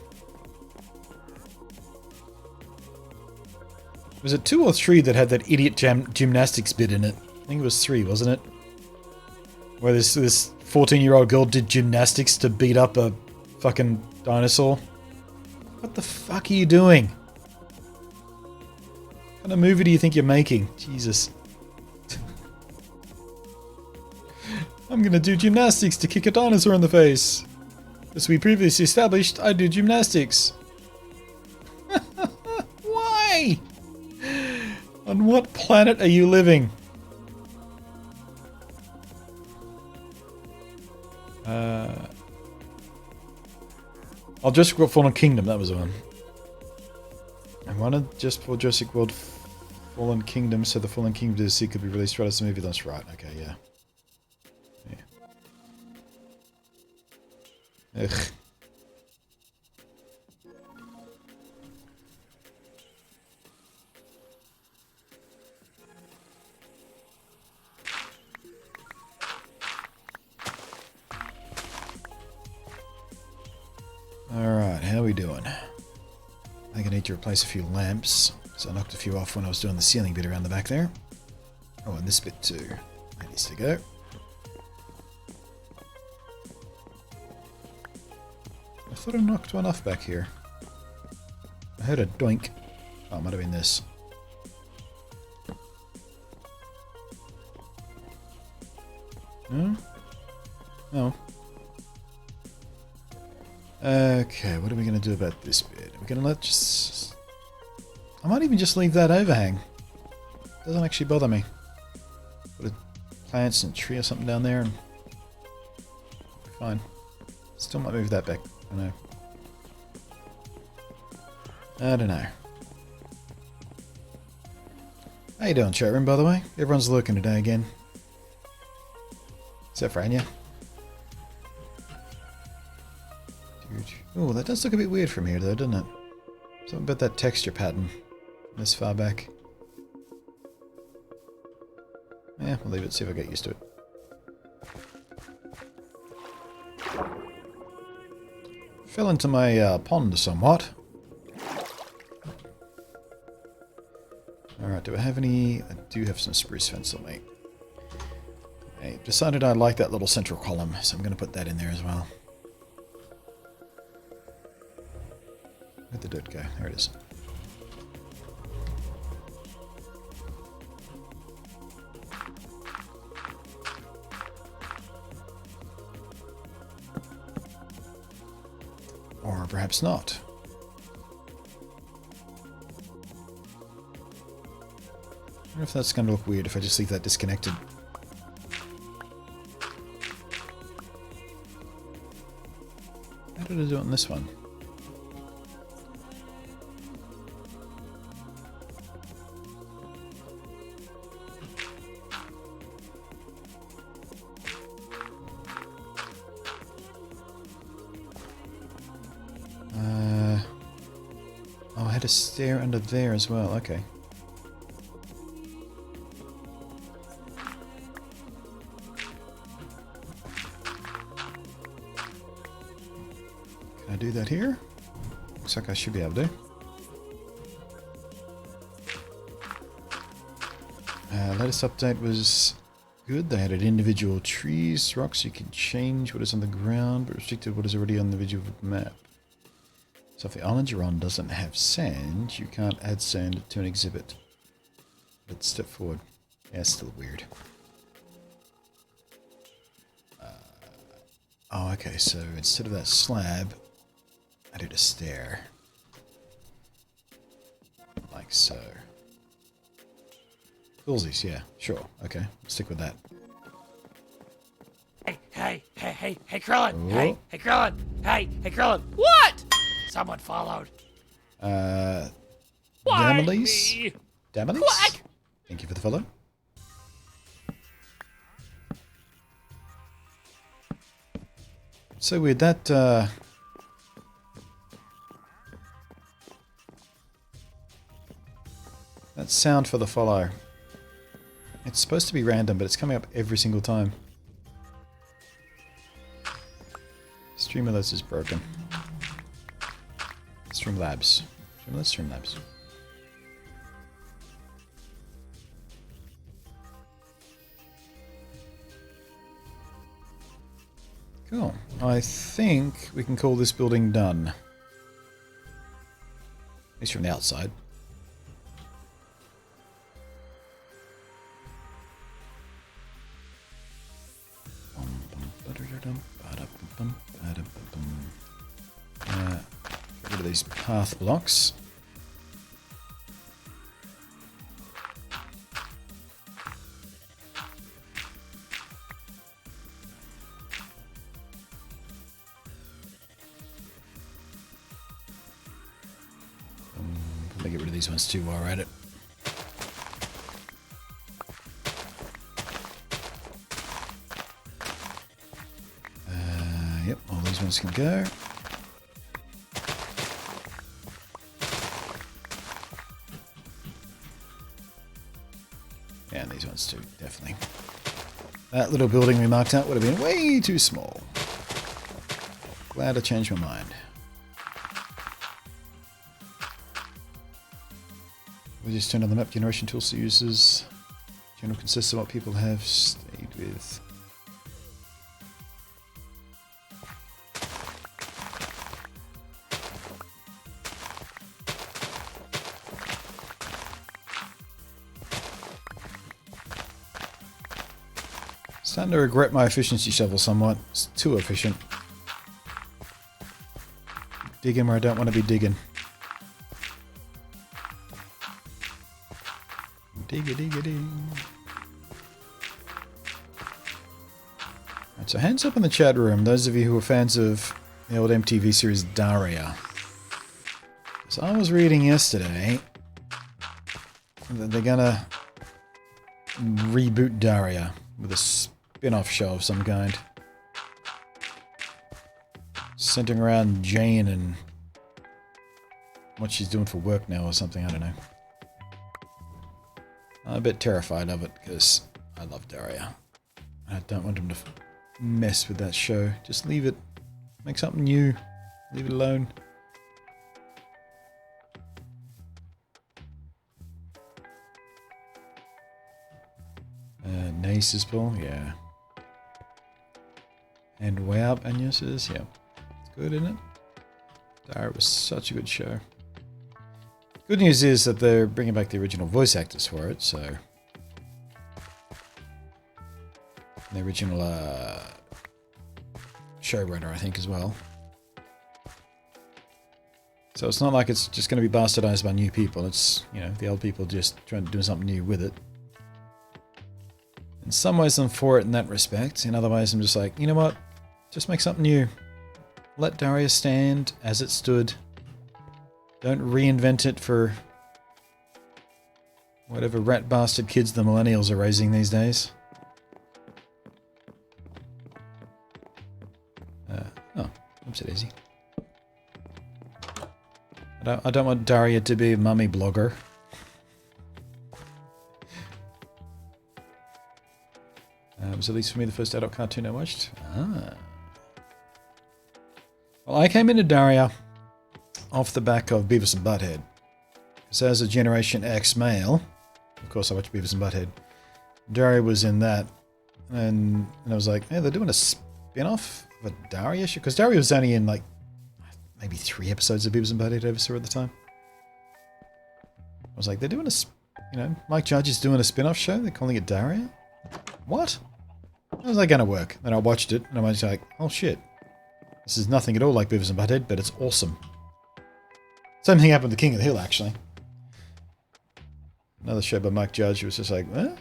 Was it 2 or 3 that had that idiot gymnastics bit in it? I think it was 3, wasn't it? Where this 14-year-old girl did gymnastics to beat up a fucking dinosaur. What the fuck are you doing? What kind of movie do you think you're making? Jesus. I'm gonna do gymnastics to kick a dinosaur in the face. As we previously established, I do gymnastics. Why? On what planet are you living? Oh, Jurassic World Fallen Kingdom, that was the one. I wanted just for Jurassic World Fallen Kingdom, so the Fallen Kingdom DLC could be released right as the movie. That's right, okay, yeah. Ugh. Alright, how are we doing? I think I need to replace a few lamps, so I knocked a few off when I was doing the ceiling bit around the back there. Oh, and this bit too. That needs to go. thought I knocked one off back here. I heard a doink. Oh, it might have been this. No? No. Okay, what are we going to do about this bit? We're going to let just... I might even just leave that overhang. Doesn't actually bother me. Put a plants and tree or something down there and... Fine. Still might move that back. I don't know. I don't know. How you doing, chat room, by the way? Everyone's lurking today again. Except for Anya. Oh, that does look a bit weird from here, though, doesn't it? Something about that texture pattern this far back. Yeah, we'll leave it, see if I get used to it. Fell into my pond somewhat. Alright, do I have any... I do have some spruce fence on me. I decided I like that little central column, so I'm going to put that in there as well. Where'd the dirt go? There it is. Or perhaps not. I wonder if that's going to look weird if I just leave that disconnected. How did I do it on this one? Oh, I had a stair under there as well. Okay. Can I do that here? Looks like I should be able to. Latest update was good. They added individual trees, rocks. You can change what is on the ground, but restricted what is already on the visual map. So if the island you're on doesn't have sand, you can't add sand to an exhibit. Let's step forward. Yeah, it's still weird. Oh, okay, so instead of that slab, I did a stair. Like so. Coolsies, yeah, sure. Okay, stick with that. Hey, Krillin! Oh. Hey, Krillin! Hey, Krillin! What? Someone followed. Damalis? Me? Damalis? Quack! Thank you for the follow. So weird, that sound for the follow. It's supposed to be random, but it's coming up every single time. Streamlabs is broken. Streamlabs. Streamlabs. Cool. I think we can call this building done. At least from the outside. Get rid of these path blocks. Probably get rid of these ones too while we're at it. Yep, all these ones can go. Yeah, and these ones too, definitely. That little building we marked out would have been way too small. Glad I changed my mind. We just turned on the map generation tools to users. General consists of what people have stayed with. Starting to regret my efficiency shovel somewhat. It's too efficient. Digging where I don't want to be digging. Dig-a-dig-a-ding. Right, so hands up in the chat room, those of you who are fans of the old MTV series Daria. So I was reading yesterday that they're gonna reboot Daria with a spin-off show of some kind. Centering around Jane and what she's doing for work now or something, I don't know. I'm a bit terrified of it because I love Daria. I don't want them to mess with that show. Just leave it. Make something new. Leave it alone. Nice as well, yeah. And way up Agnes's, yeah. It's good, isn't it? Daria was such a good show. Good news is that they're bringing back the original voice actors for it, so... The original showrunner, I think, as well. So it's not like it's just going to be bastardized by new people. It's, you know, the old people just trying to do something new with it. In some ways I'm for it in that respect. In other ways I'm just like, you know what? Just make something new. Let Daria stand as it stood. Don't reinvent it for whatever rat bastard kids the millennials are raising these days. Oh, oops, it easy. I don't want Daria to be a mummy blogger. It was at least for me the first adult cartoon I watched. Ah. Well, I came into Daria off the back of Beavis and Butthead. So as a Generation X male, of course I watched Beavis and Butthead. Daria was in that, and I was like, hey, they're doing a spin-off of a Daria show? Because Daria was only in like maybe 3 episodes of Beavis and Butthead I ever saw at the time. I was like, they're doing a, you know, Mike Judge is doing a spin-off show, they're calling it Daria? What? How's that gonna work? Then I watched it, and I was like, oh shit. This is nothing at all like Beavis and Butthead, but it's awesome. Same thing happened with The King of the Hill, actually. Another show by Mike Judge, was just like, eh?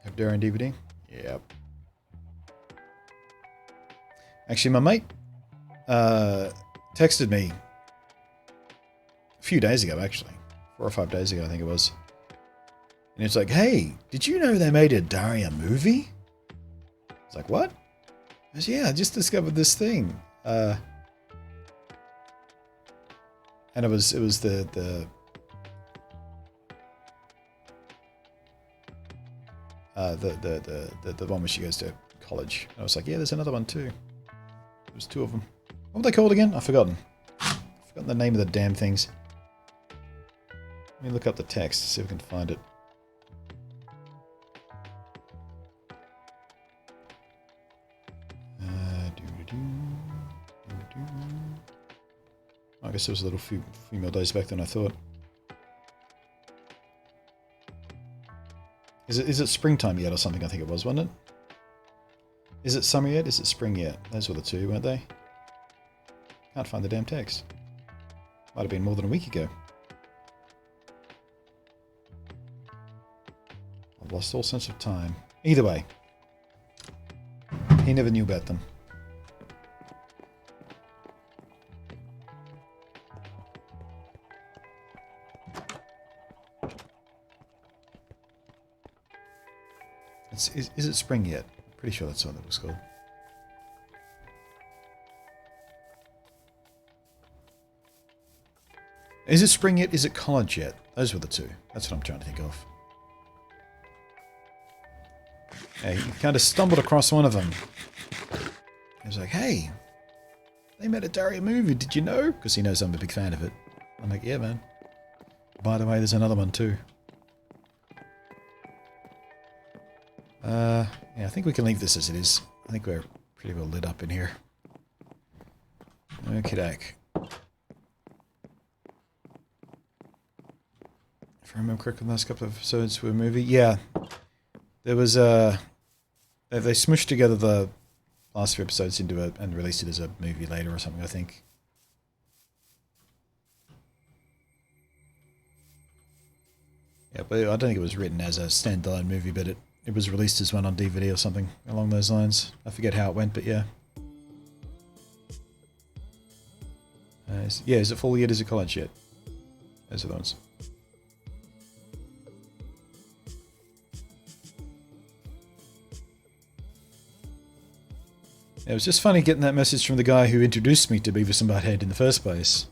Have Daria on DVD? Yep. Actually, my mate texted me a few days ago, actually. 4 or 5 days ago, I think it was. And it's like, hey, did you know they made a Daria movie? It's like, what? I said, yeah, I just discovered this thing. And it was the one where she goes to college. And I was like, yeah, there's another one too. There's 2 of them. What were they called again? I've forgotten. I've forgotten the name of the damn things. Let me look up the text, see if we can find it. I guess there was a little female days back then, I thought. Is it springtime yet or something? I think it was, wasn't it? Is it summer yet? Is it spring yet? Those were the 2, weren't they? Can't find the damn text. Might have been more than a week ago. I've lost all sense of time. Either way, he never knew about them. Is it spring yet? Pretty sure that's what it was called. Is it spring yet? Is it college yet? Those were the 2. That's what I'm trying to think of. Yeah, he kind of stumbled across one of them. He was like, hey, they made a Daria movie, did you know? Because he knows I'm a big fan of it. I'm like, yeah, man. By the way, there's another one too. Yeah, I think we can leave this as it is. I think we're pretty well lit up in here. Okie doke. If I remember correctly, the last couple of episodes were a movie. Yeah. There was a... They smushed together the last few episodes into it and released it as a movie later or something, I think. Yeah, but I don't think it was written as a standalone movie, but it was released as one on DVD or something along those lines. I forget how it went, but yeah. Yeah, is it full yet? Is it college yet? Those are the ones. It was just funny getting that message from the guy who introduced me to Beavis and Butthead in the first place.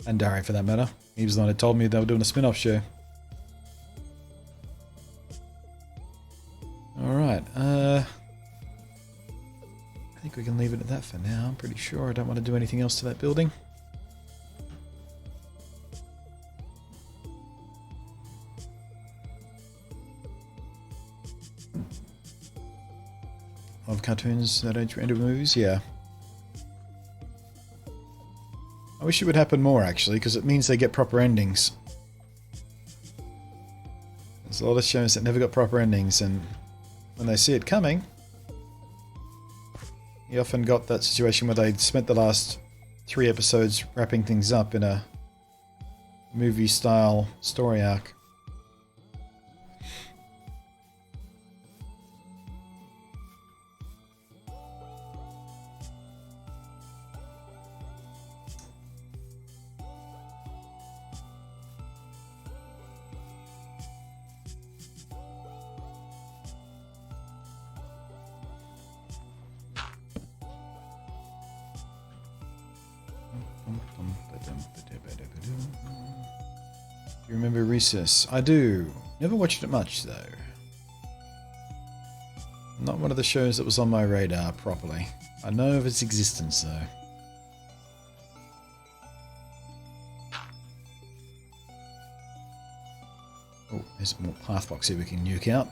And Darren, for that matter. He was the one who told me they were doing a spin-off show. Alright, I think we can leave it at that for now. I'm pretty sure I don't want to do anything else to that building. Of cartoons that age ended with movies, yeah. I wish it would happen more, actually, because it means they get proper endings. There's a lot of shows that never got proper endings, and when they see it coming, you often got that situation where they'd spent the last 3 episodes wrapping things up in a movie-style story arc. Do you remember Recess? I do. Never watched it much, though. Not one of the shows that was on my radar properly. I know of its existence, though. Oh, there's more pathbox here we can nuke out.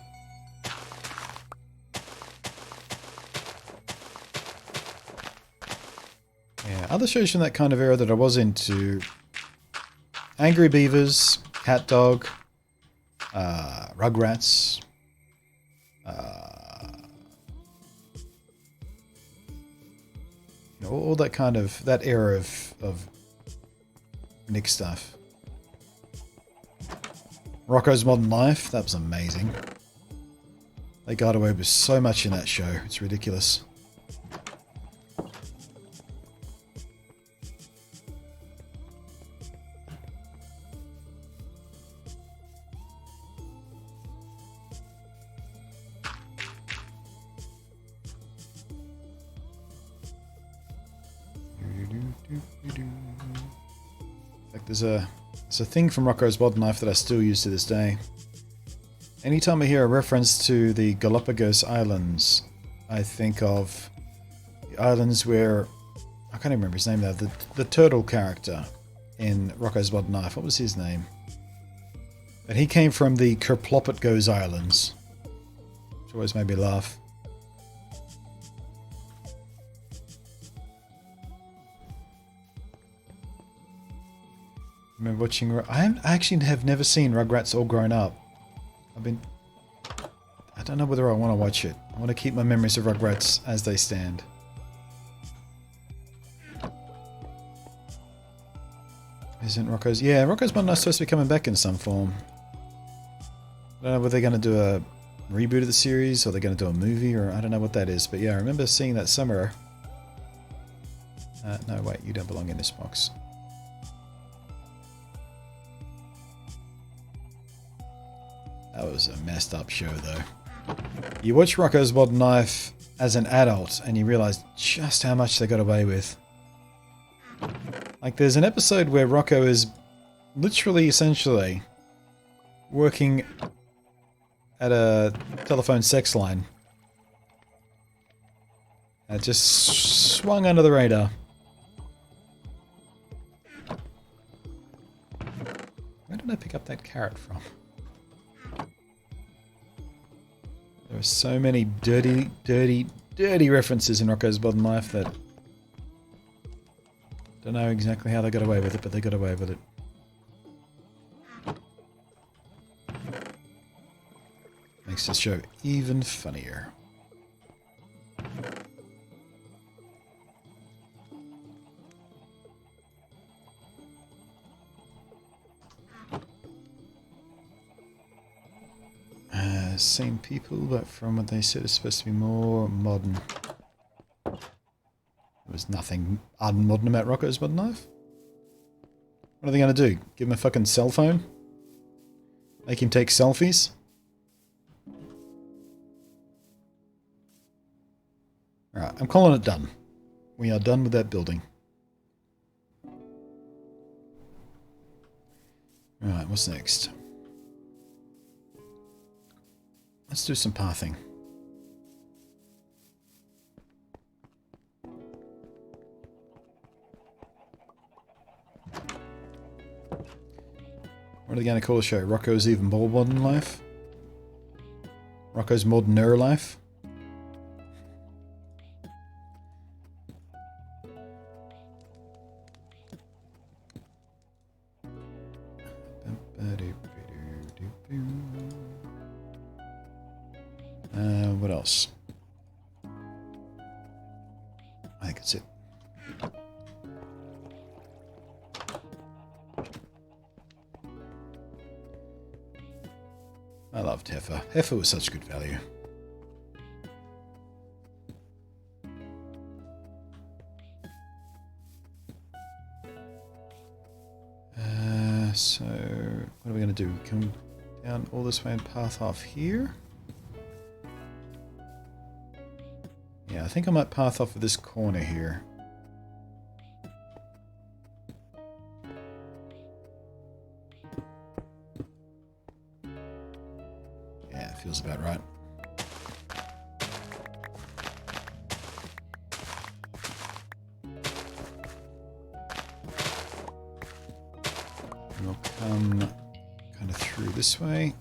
Yeah, other shows from that kind of era that I was into: Angry Beavers, Cat Dog, Rugrats, you know, all that kind of, that era of Nick stuff. Rocko's Modern Life, that was amazing. They got away with so much in that show, it's ridiculous. Like there's a thing from Rocko's Modern Life that I still use to this day. Anytime I hear a reference to the Galapagos Islands, I think of the islands where, I can't even remember his name now, the turtle character in Rocko's Modern Life. What was his name? But he came from the Kerplopetgoes Islands, which always made me laugh. I remember watching... I actually have never seen Rugrats All Grown Up. I don't know whether I want to watch it. I want to keep my memories of Rugrats as they stand. Isn't Rocko's... Yeah, Rocko's Modern Life supposed to be coming back in some form. I don't know whether they're going to do a reboot of the series or they're going to do a movie, or I don't know what that is. But yeah, I remember seeing that somewhere. No, wait, you don't belong in this box. That was a messed up show, though. You watch Rocko's Modern Life as an adult and you realize just how much they got away with. Like, there's an episode where Rocko is literally, essentially, working at a telephone sex line. And it just swung under the radar. Where did I pick up that carrot from? There are so many dirty, dirty, dirty references in Rocko's Modern Life that... Don't know exactly how they got away with it, but they got away with it. Makes this show even funnier. Same people, but from what they said, it's supposed to be more modern. There was nothing unmodern about Rocco's modern life. What are they going to do? Give him a fucking cell phone? Make him take selfies? Alright, I'm calling it done. We are done with that building. Alright, what's next? Let's do some pathing. What are they going to call the show? Rocco's Even More Modern Life? Rocco's Moderner Life? What else? I think that's it. I loved Heifer. Heifer was such good value. So, what are we going to do? Come down all this way and path off here? Yeah, I think I might path off of this corner here. Yeah, it feels about right. And we'll come kind of through this way.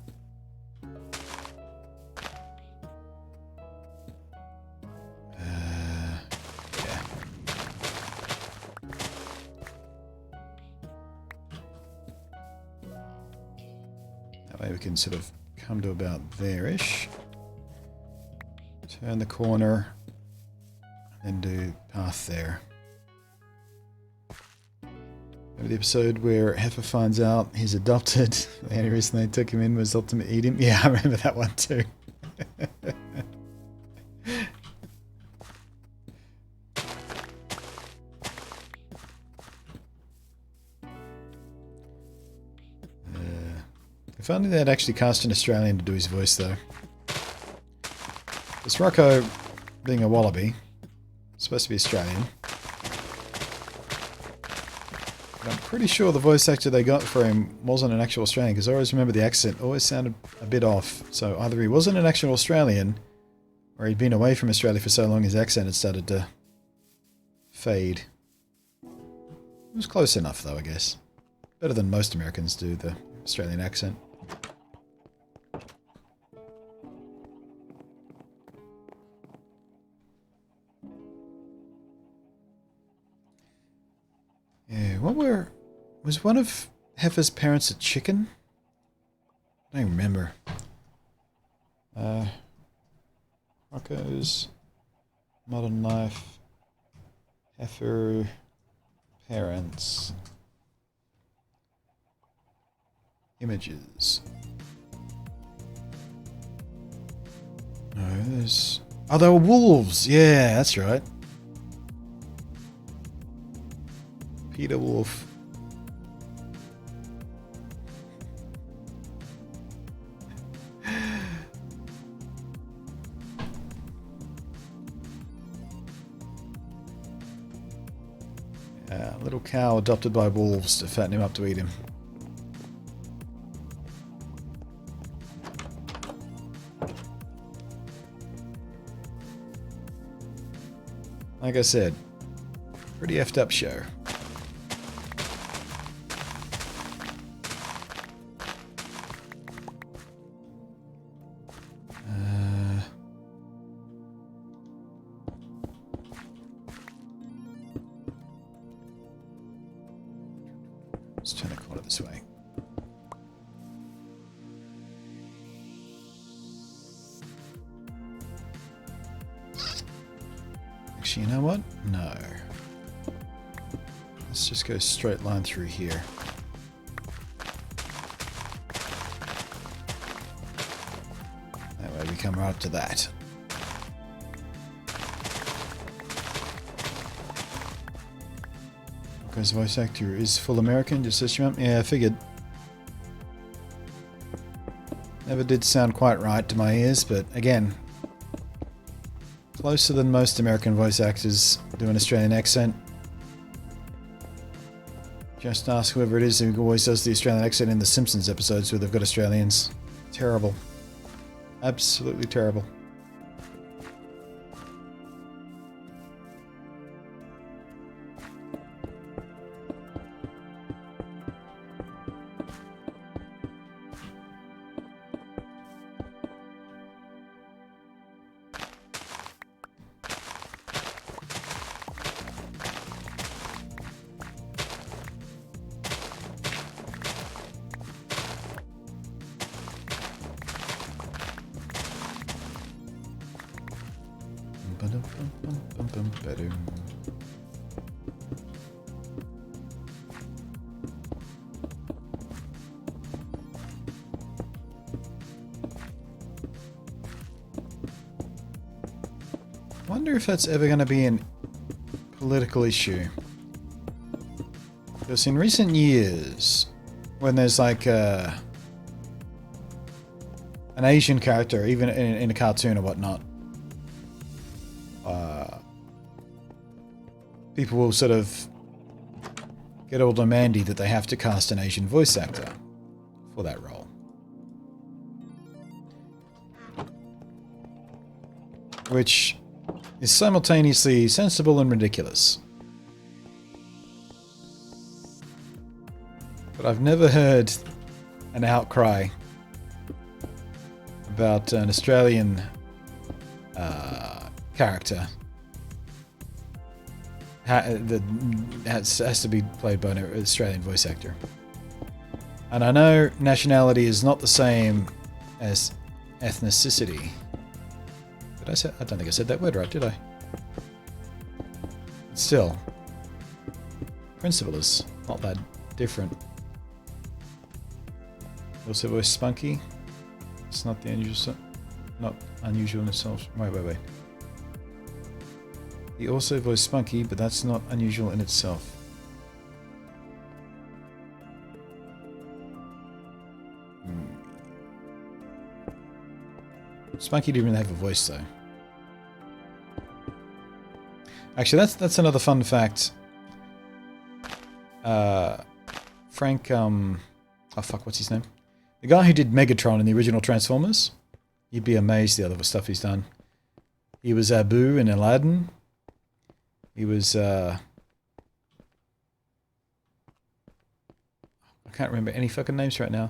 We can sort of come to about there-ish. Turn the corner and do path there. Remember the episode where Heifer finds out he's adopted? The only reason they took him in was to eat him? Yeah, I remember that one too. If only they'd actually cast an Australian to do his voice, though. This Rocco, being a wallaby, supposed to be Australian. But I'm pretty sure the voice actor they got for him wasn't an actual Australian, because I always remember the accent always sounded a bit off. So either he wasn't an actual Australian, or he'd been away from Australia for so long his accent had started to fade. It was close enough, though, I guess. Better than most Americans do, the Australian accent. Yeah, was one of Heifer's parents a chicken? I don't remember. Rocco's Modern Life, Heifer, parents, images. No, there's... Oh, they were wolves! Yeah, that's right. Peter Wolf. Little cow adopted by wolves to fatten him up to eat him. Like I said, pretty effed up show. Let's turn the corner this way. Actually, you know what? No. Let's just go straight line through here. That way we come right to that. Because the voice actor is full American, just as you want. Yeah, I figured. Never did sound quite right to my ears, but again, closer than most American voice actors do an Australian accent. Just ask whoever it is who always does the Australian accent in the Simpsons episodes where they've got Australians. Terrible. Absolutely terrible. Wonder if that's ever going to be a political issue. Because in recent years, when there's like an Asian character, even in a cartoon or whatnot, people will sort of get all demandy that they have to cast an Asian voice actor for that role. Which is simultaneously sensible and ridiculous. But I've never heard an outcry about an Australian character that has to be played by an Australian voice actor. And I know nationality is not the same as ethnicity. Did I say? I don't think I said that word right, did I? Still, principle is not that different. Also voice spunky. It's not the unusual, not unusual in itself. Wait. He also voiced Spunky, but that's not unusual in itself. Spunky didn't really have a voice, though. Actually, that's another fun fact. Frank, oh fuck, what's his name? The guy who did Megatron in the original Transformers. You'd be amazed the other stuff he's done. He was Abu in Aladdin. He was, I can't remember any fucking names right now.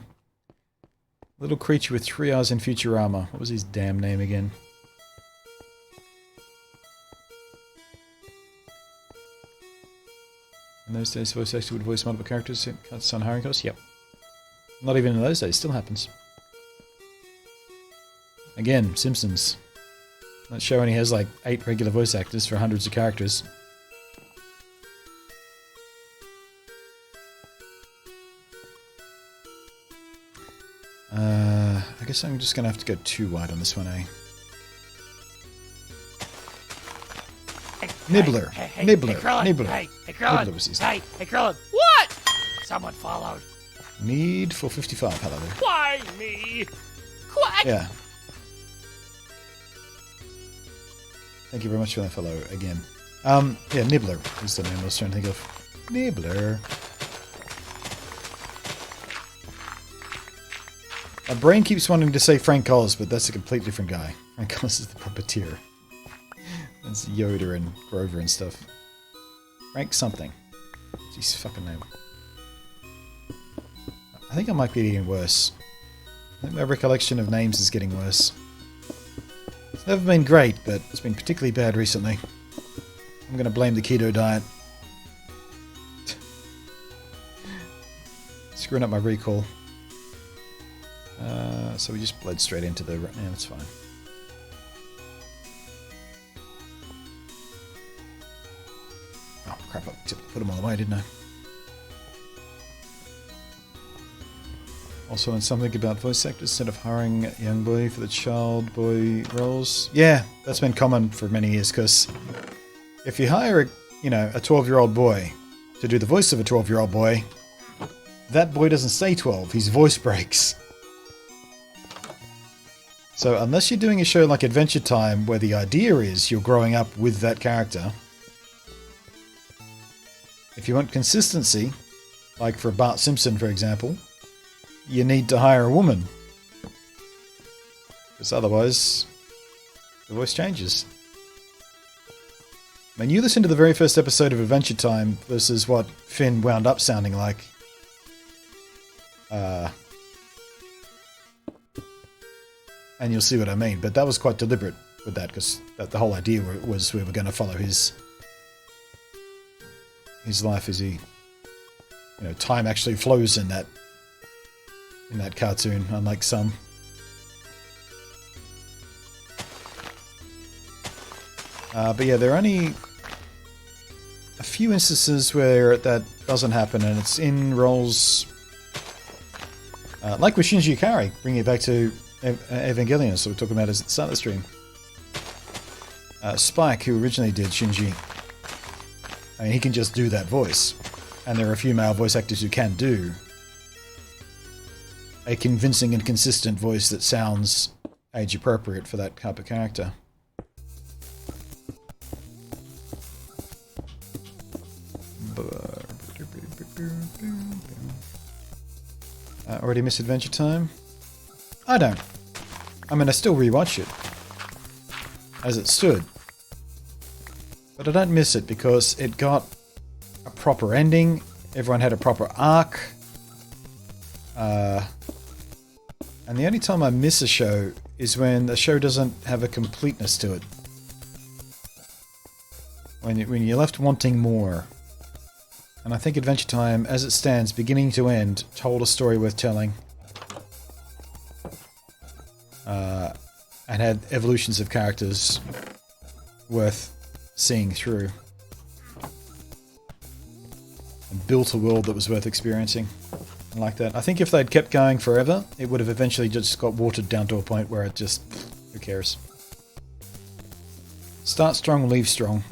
Little creature with 3 eyes in Futurama. What was his damn name again? In those days, voice actor would voice multiple characters at cuts on hiring costs? Yep. Not even in those days, still happens. Again, Simpsons. That show only has like 8 regular voice actors for hundreds of characters. I guess I'm just going to have to go too wide on this one, eh? Nibbler. Nibbler. Nibbler. Hey, Krillin. Nibbler was his name. Hey, Krillin. What? Someone followed. Need for 55, hello there. Why me? What? Yeah. Thank you very much for that follow again. Yeah, Nibbler is the name I was trying to think of. Nibbler. My brain keeps wanting to say Frank Oz, but that's a completely different guy. Frank Oz is the puppeteer. That's Yoda and Grover and stuff. Frank something. What's his fucking name? I think I might be getting worse. I think my recollection of names is getting worse. It's never been great, but it's been particularly bad recently. I'm going to blame the keto diet. Screwing up my recall. So we just bled straight into the... Yeah, that's fine. crap, I put them all away, didn't I? Also, on something about voice actors instead of hiring a young boy for the child boy roles. Yeah, that's been common for many years, because if you hire a 12-year-old boy to do the voice of a 12-year-old boy, that boy doesn't stay 12, his voice breaks. So unless you're doing a show like Adventure Time, where the idea is you're growing up with that character, if you want consistency, like for Bart Simpson, for example, you need to hire a woman. Because otherwise, the voice changes. I mean, you listen to the very first episode of Adventure Time versus what Finn wound up sounding like. And you'll see what I mean. But that was quite deliberate with that, because the whole idea was we were going to follow his life as he... time actually flows in that cartoon, unlike some. But yeah, there are only a few instances where that doesn't happen, and it's in roles like with Shinji Ikari, bringing it back to Evangelion, so we're talking about as at the start of the stream. Spike, who originally did Shinji, I mean, he can just do that voice, and there are a few male voice actors who can do a convincing and consistent voice that sounds age appropriate for that type of character. Already missed Adventure Time? I don't. I mean, I still rewatch it as it stood, but I don't miss it because it got a proper ending. Everyone had a proper arc. And the only time I miss a show is when the show doesn't have a completeness to it. When you're left wanting more. And I think Adventure Time, as it stands, beginning to end, told a story worth telling. And had evolutions of characters worth seeing through. And built a world that was worth experiencing. I like that. I think if they'd kept going forever, it would have eventually just got watered down to a point where it just... who cares? Start strong, leave strong.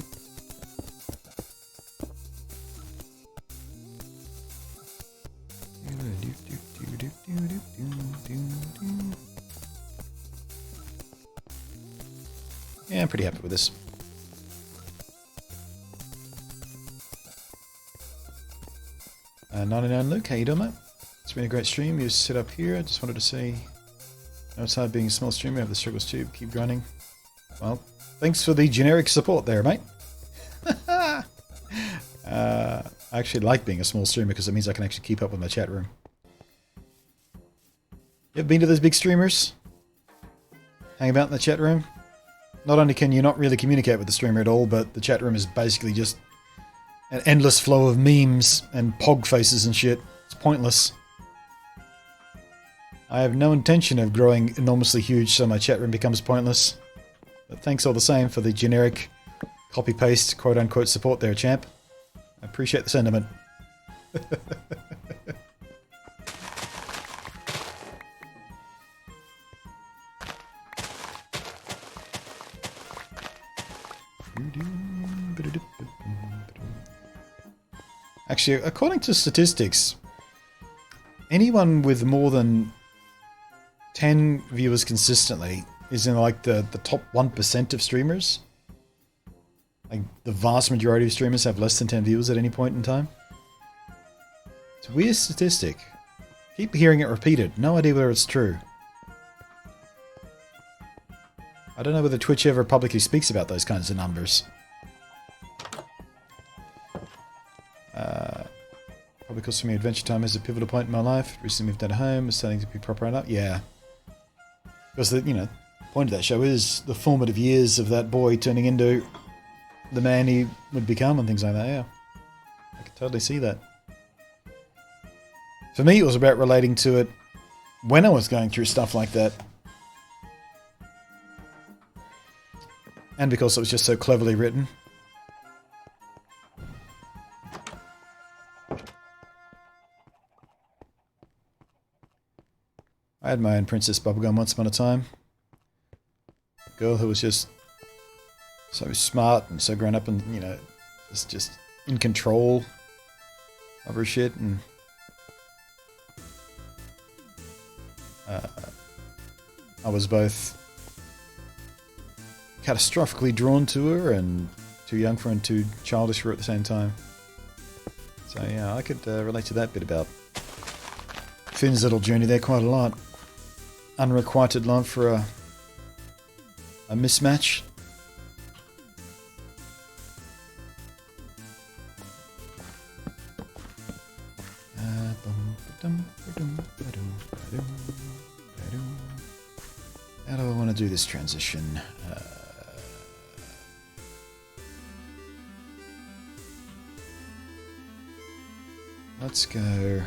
Yeah, I'm pretty happy with this. 99 Luke, how you doing, mate? It's been a great stream. You sit up here. I just wanted to say, no, it's hard being a small streamer. I have the struggles too. Keep grinding. Well, thanks for the generic support there, mate. I actually like being a small streamer because it means I can actually keep up with my chat room. You ever been to those big streamers? Hang about in the chat room? Not only can you not really communicate with the streamer at all, but the chat room is basically just an endless flow of memes and pog faces and shit. It's pointless. I have no intention of growing enormously huge so my chat room becomes pointless. But thanks all the same for the generic copy-paste quote-unquote support there, champ. I appreciate the sentiment. Actually, according to statistics, anyone with more than 10 viewers consistently is in like the top 1% of streamers. Like the vast majority of streamers have less than 10 viewers at any point in time. It's a weird statistic. Keep hearing it repeated. No idea whether it's true. I don't know whether Twitch ever publicly speaks about those kinds of numbers. Probably because for me Adventure Time is a pivotal point in my life. Recently moved out of home, is starting to be proper right up. Yeah. Because the point of that show is the formative years of that boy turning into the man he would become and things like that, yeah. I can totally see that. For me, it was about relating to it when I was going through stuff like that. And because it was just so cleverly written. I had my own Princess Bubblegum once upon a time. A girl who was just so smart and so grown up and, you know, just in control of her shit. And I was both catastrophically drawn to her and too young for her and too childish for her at the same time. So yeah, I could relate to that bit about Finn's little journey there quite a lot. Unrequited love for a mismatch. How do I want to do this transition? Let's go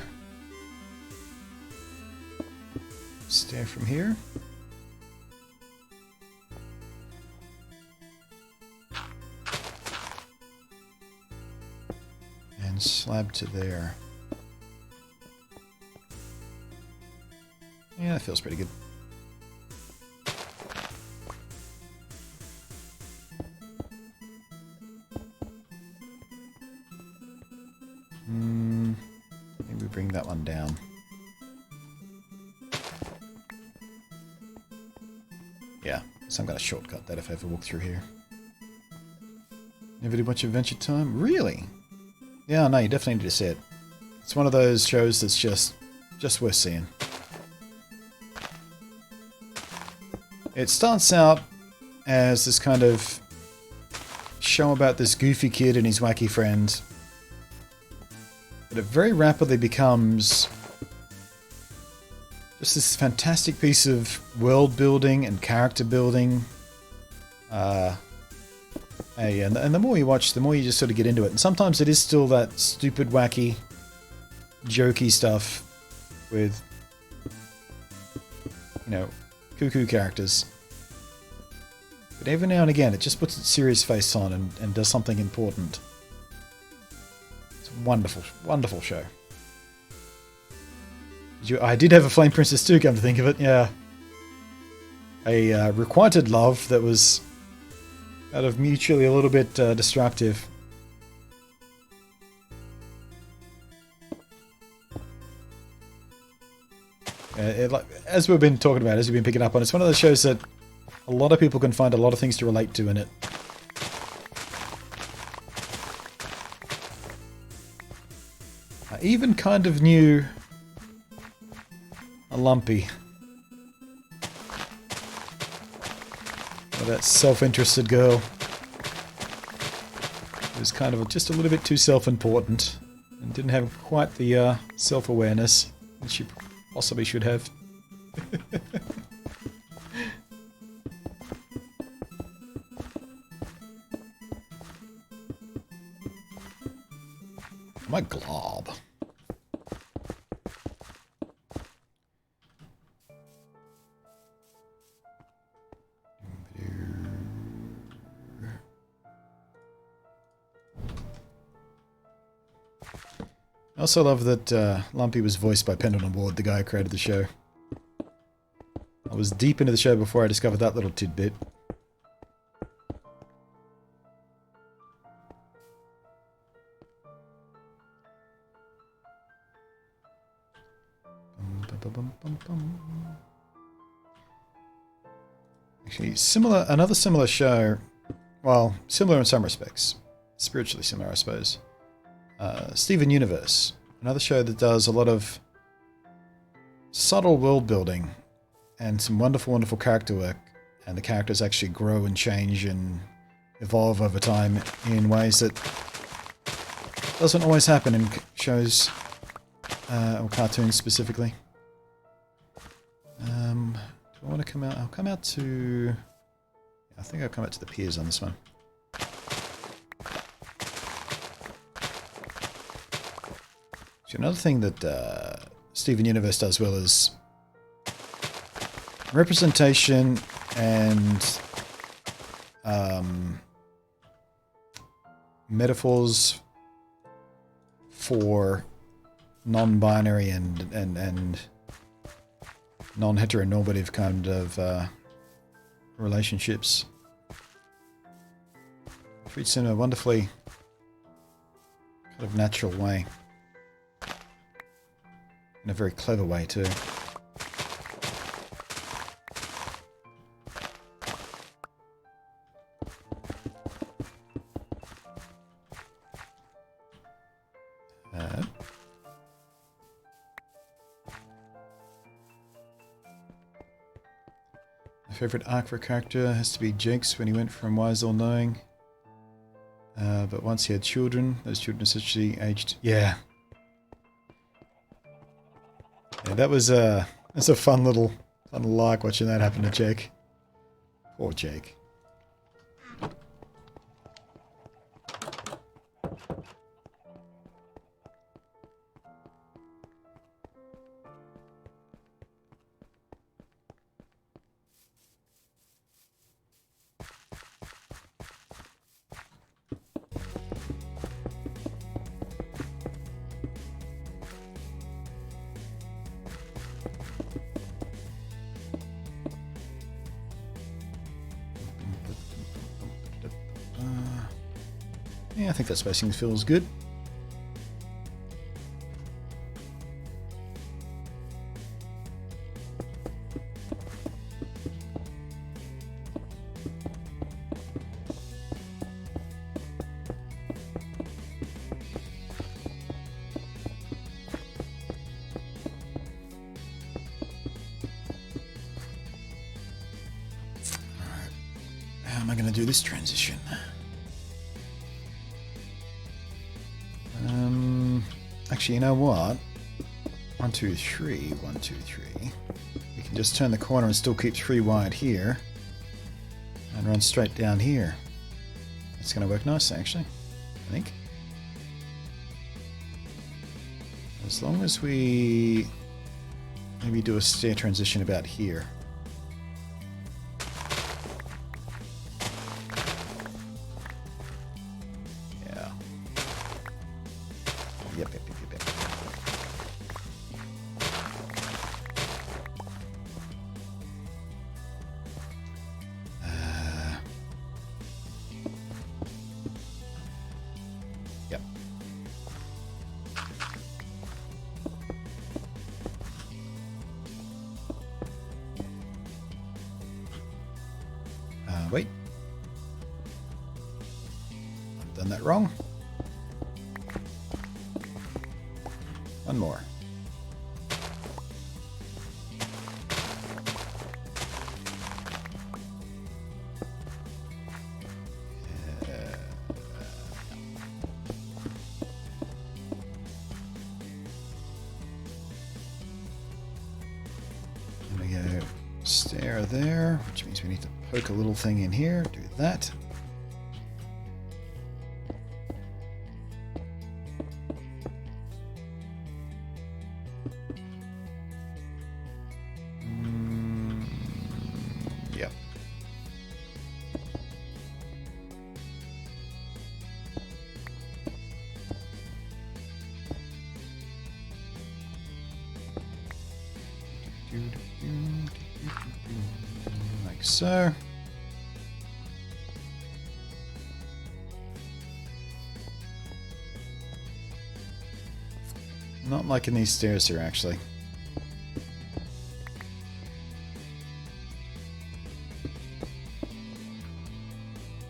stair from here. And slab to there. Yeah, that feels pretty good. Maybe bring that one down. Yeah, some kind of shortcut that if I ever walk through here. Never did much Adventure Time? Really? Yeah, no, you definitely need to see it. It's one of those shows that's just worth seeing. It starts out as this kind of show about this goofy kid and his wacky friend. But it very rapidly becomes just this fantastic piece of world building and character building. And the more you watch, the more you just sort of get into it. And sometimes it is still that stupid, wacky, jokey stuff with, you know, cuckoo characters. But every now and again, it just puts its serious face on and does something important. It's a wonderful, wonderful show. I did have a Flame Princess too, come to think of it, yeah. A requited love that was out of mutually a little bit destructive. As we've been talking about, as we've been picking up on, it's one of those shows that a lot of people can find a lot of things to relate to in it. I even kind of knew a Lumpy. Or that self-interested girl. Who was kind of just a little bit too self-important and didn't have quite the self-awareness that she possibly should have. My glob. I also love that Lumpy was voiced by Pendleton Ward, the guy who created the show. I was deep into the show before I discovered that little tidbit. Actually, another similar show, well, similar in some respects, spiritually similar, I suppose. Steven Universe, another show that does a lot of subtle world building and some wonderful, wonderful character work, and the characters actually grow and change and evolve over time in ways that doesn't always happen in shows or cartoons specifically. Do I want to come out? I'll come out to... I think I'll come out to the piers on this one. So another thing that Steven Universe does well is representation and metaphors for non-binary and non-heteronormative kind of relationships. Treats in a wonderfully kind of natural way. In a very clever way too. My favourite arc for a character has to be Jake's when he went from wise all-knowing. But once he had children, those children essentially aged... Yeah. Yeah, that's a fun little arc watching that happen to Jake. Poor Jake. Yeah, I think that spacing feels good. Alright, how am I going to do this transition? Actually, you know what? 1, 2, 3, 1, 2, 3. We can just turn the corner and still keep 3 wide here. And run straight down here. It's going to work nicely, actually. I think. As long as we maybe do a stair transition about here. Wait. I've done that wrong. One more. There we go. Stair there, which means we need to poke a little thing in here. Do that. Yep. Like so. Not liking these stairs here, actually.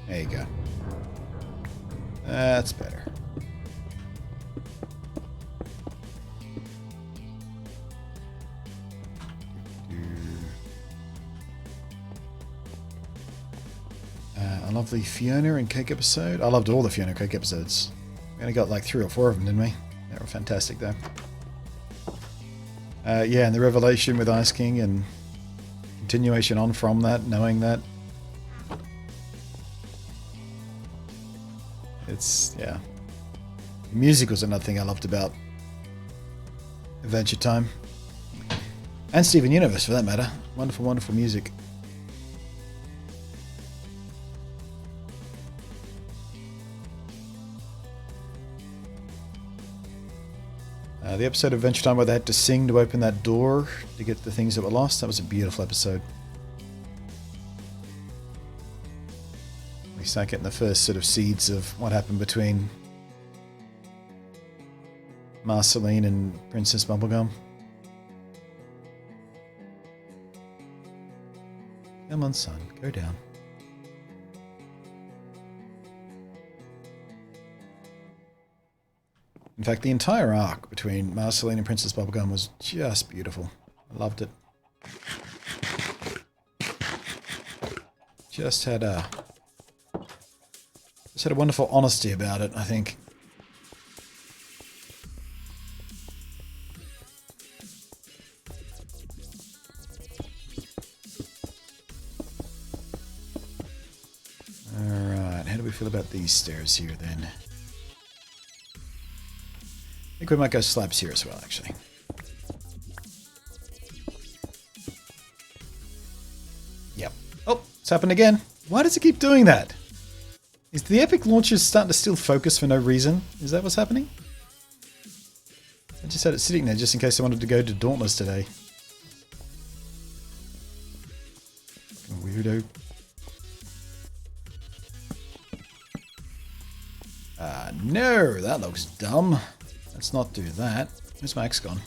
There you go. That's better. I love the Fiona and Cake episode. I loved all the Fiona and Cake episodes. We only got like 3 or 4 of them, didn't we? They were fantastic, though. Yeah, and the revelation with Ice King and continuation on from that, knowing that. It's, yeah. The music was another thing I loved about Adventure Time. And Steven Universe, for that matter. Wonderful, wonderful music. The episode of Adventure Time where they had to sing to open that door to get the things that were lost, that was a beautiful episode. We start getting the first sort of seeds of what happened between Marceline and Princess Bubblegum. Come on, son, go down. In fact, the entire arc between Marceline and Princess Bubblegum was just beautiful. I loved it. Just had a wonderful honesty about it, I think. Alright, how do we feel about these stairs here then? I think we might go slabs here as well, actually. Yep. Oh, it's happened again. Why does it keep doing that? Is the Epic launcher starting to still focus for no reason? Is that what's happening? I just had it sitting there just in case I wanted to go to Dauntless today. Fucking weirdo. No, that looks dumb. Let's not do that. Where's my X gone?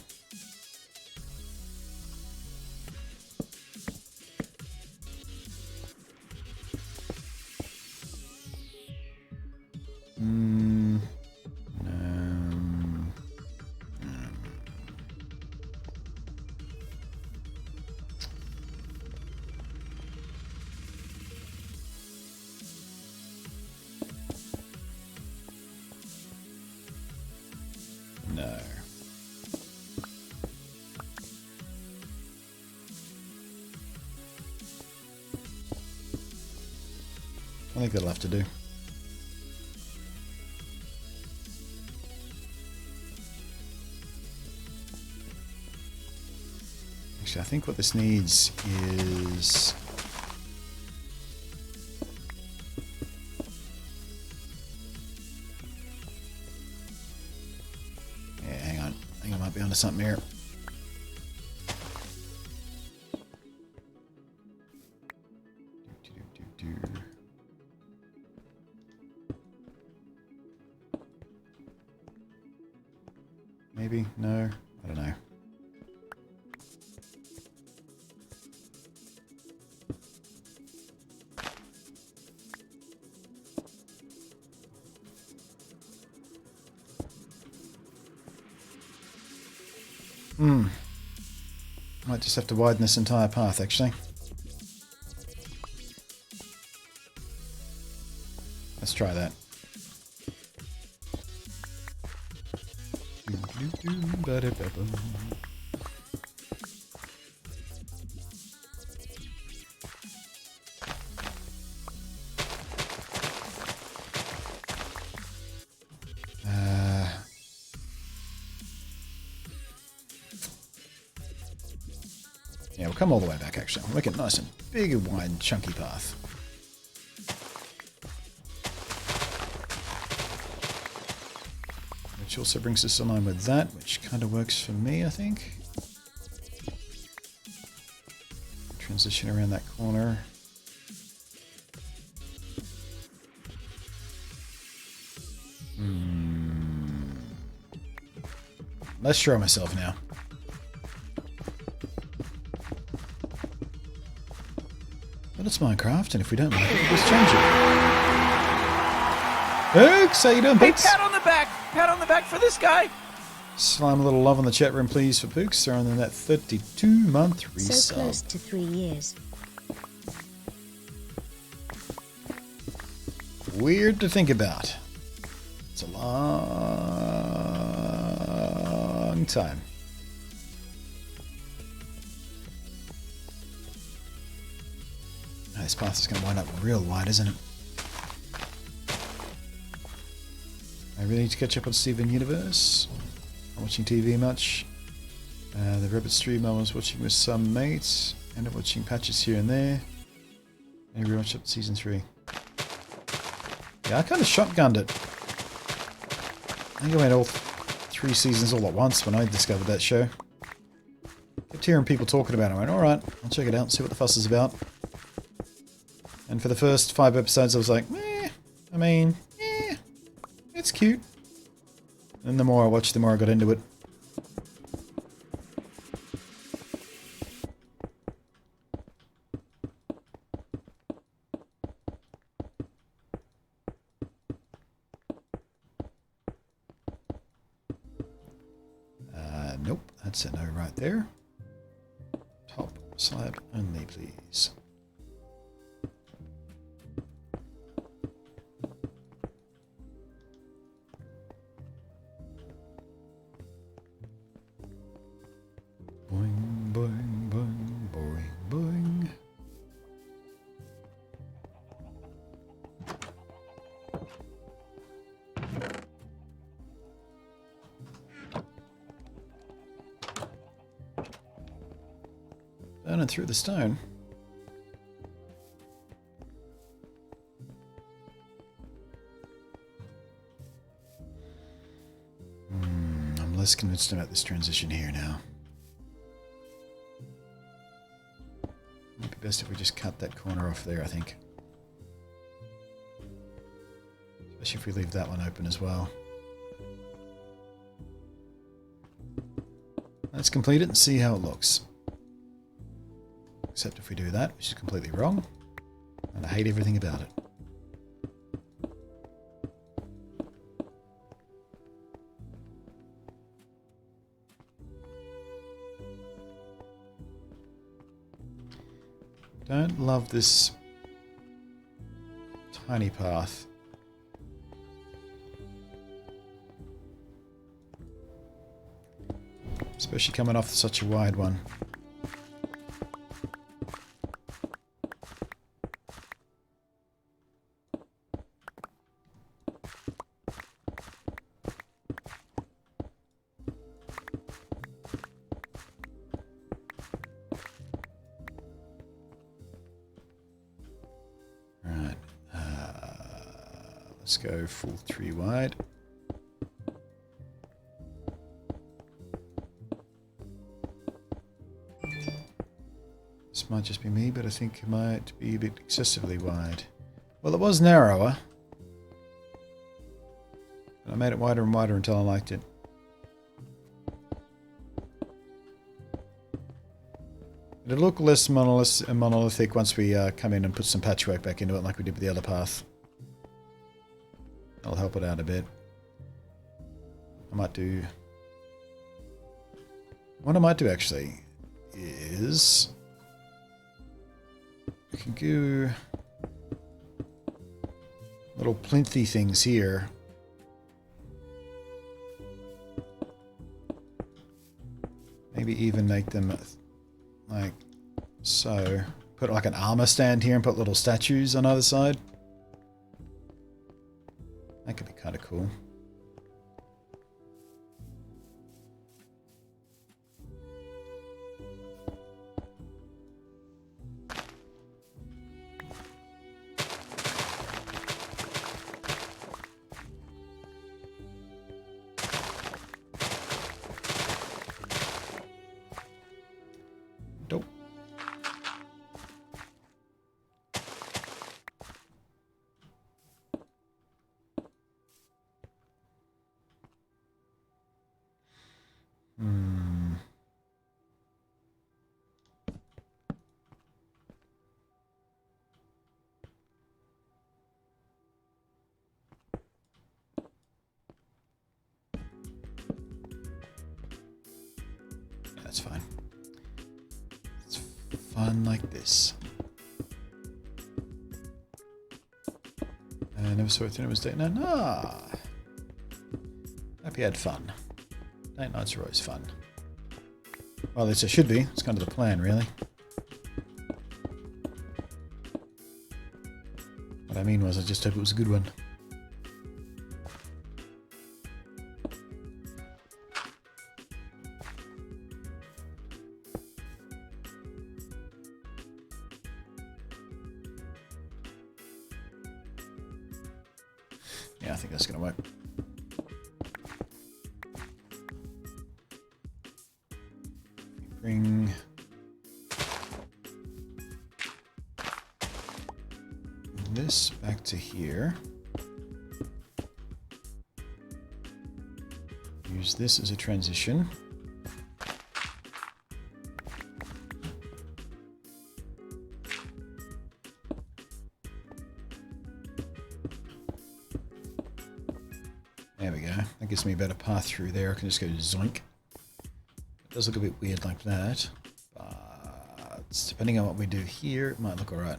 No. I think that'll have to do. Actually, I think what this needs is... yeah, hang on. I think I might be onto something here. Maybe? No? I don't know. Might just have to widen this entire path, actually. Let's try that. Yeah, we'll come all the way back, actually. We'll make it nice and big and wide and chunky path. Which also brings us in line with that, which kind of works for me, I think. Transition around that corner. Less sure of myself now. But it's Minecraft, and if we don't like it, we'll just change it. Ooks, how you doing, Hey, Pooks? pat on the back! Pat on the back for this guy! Slime a little love in the chat room, please, for Pooks. Throwing in that 32-month resub. So close to 3 years. Weird to think about. It's a long time. This path is going to wind up real wide, isn't it? I really need to catch up on Steven Universe. Not watching TV much. The Rabbit stream I was watching with some mates. Ended up watching patches here and there. Maybe watch up to season 3. Yeah, I kind of shotgunned it. I think I went all 3 seasons all at once when I discovered that show. Kept hearing people talking about it. I went, alright, I'll check it out, see what the fuss is about. And for the first 5 episodes I was like, it's cute. And the more I watched, the more I got into it. Nope, that's a no right there. Top slab only, please. Boing, boing, boing, boing, boing. Burning through the stone. I'm less convinced about this transition here now. Might be best if we just cut that corner off there, I think. Especially if we leave that one open as well. Let's complete it and see how it looks. Except if we do that, which is completely wrong. And I hate everything about it. Don't love this tiny path. Especially coming off such a wide one. Right. Let's go full 3 wide. This might just be me, but I think it might be a bit excessively wide. Well, it was narrower. And I made it wider and wider until I liked it. It'll look less monolithic once we come in and put some patchwork back into it like we did with the other path. That'll help it out a bit. I might do... What I might do actually is... We can do little plinthy things here. Maybe even make them like so. Put like an armor stand here and put little statues on either side. That could be kind of cool. Dope. That's fine. It's fun like this. I never saw it was date night. Ah, hope you had fun. Date nights are always fun. Well, at least it should be. It's kind of the plan, really. What I mean was, I just hope it was a good one. Yeah, I think that's going to work. bring this back to here. Use this as a transition. There we go. That gives me a better path through there. I can just go zoink. It does look a bit weird like that, but depending on what we do here, it might look alright.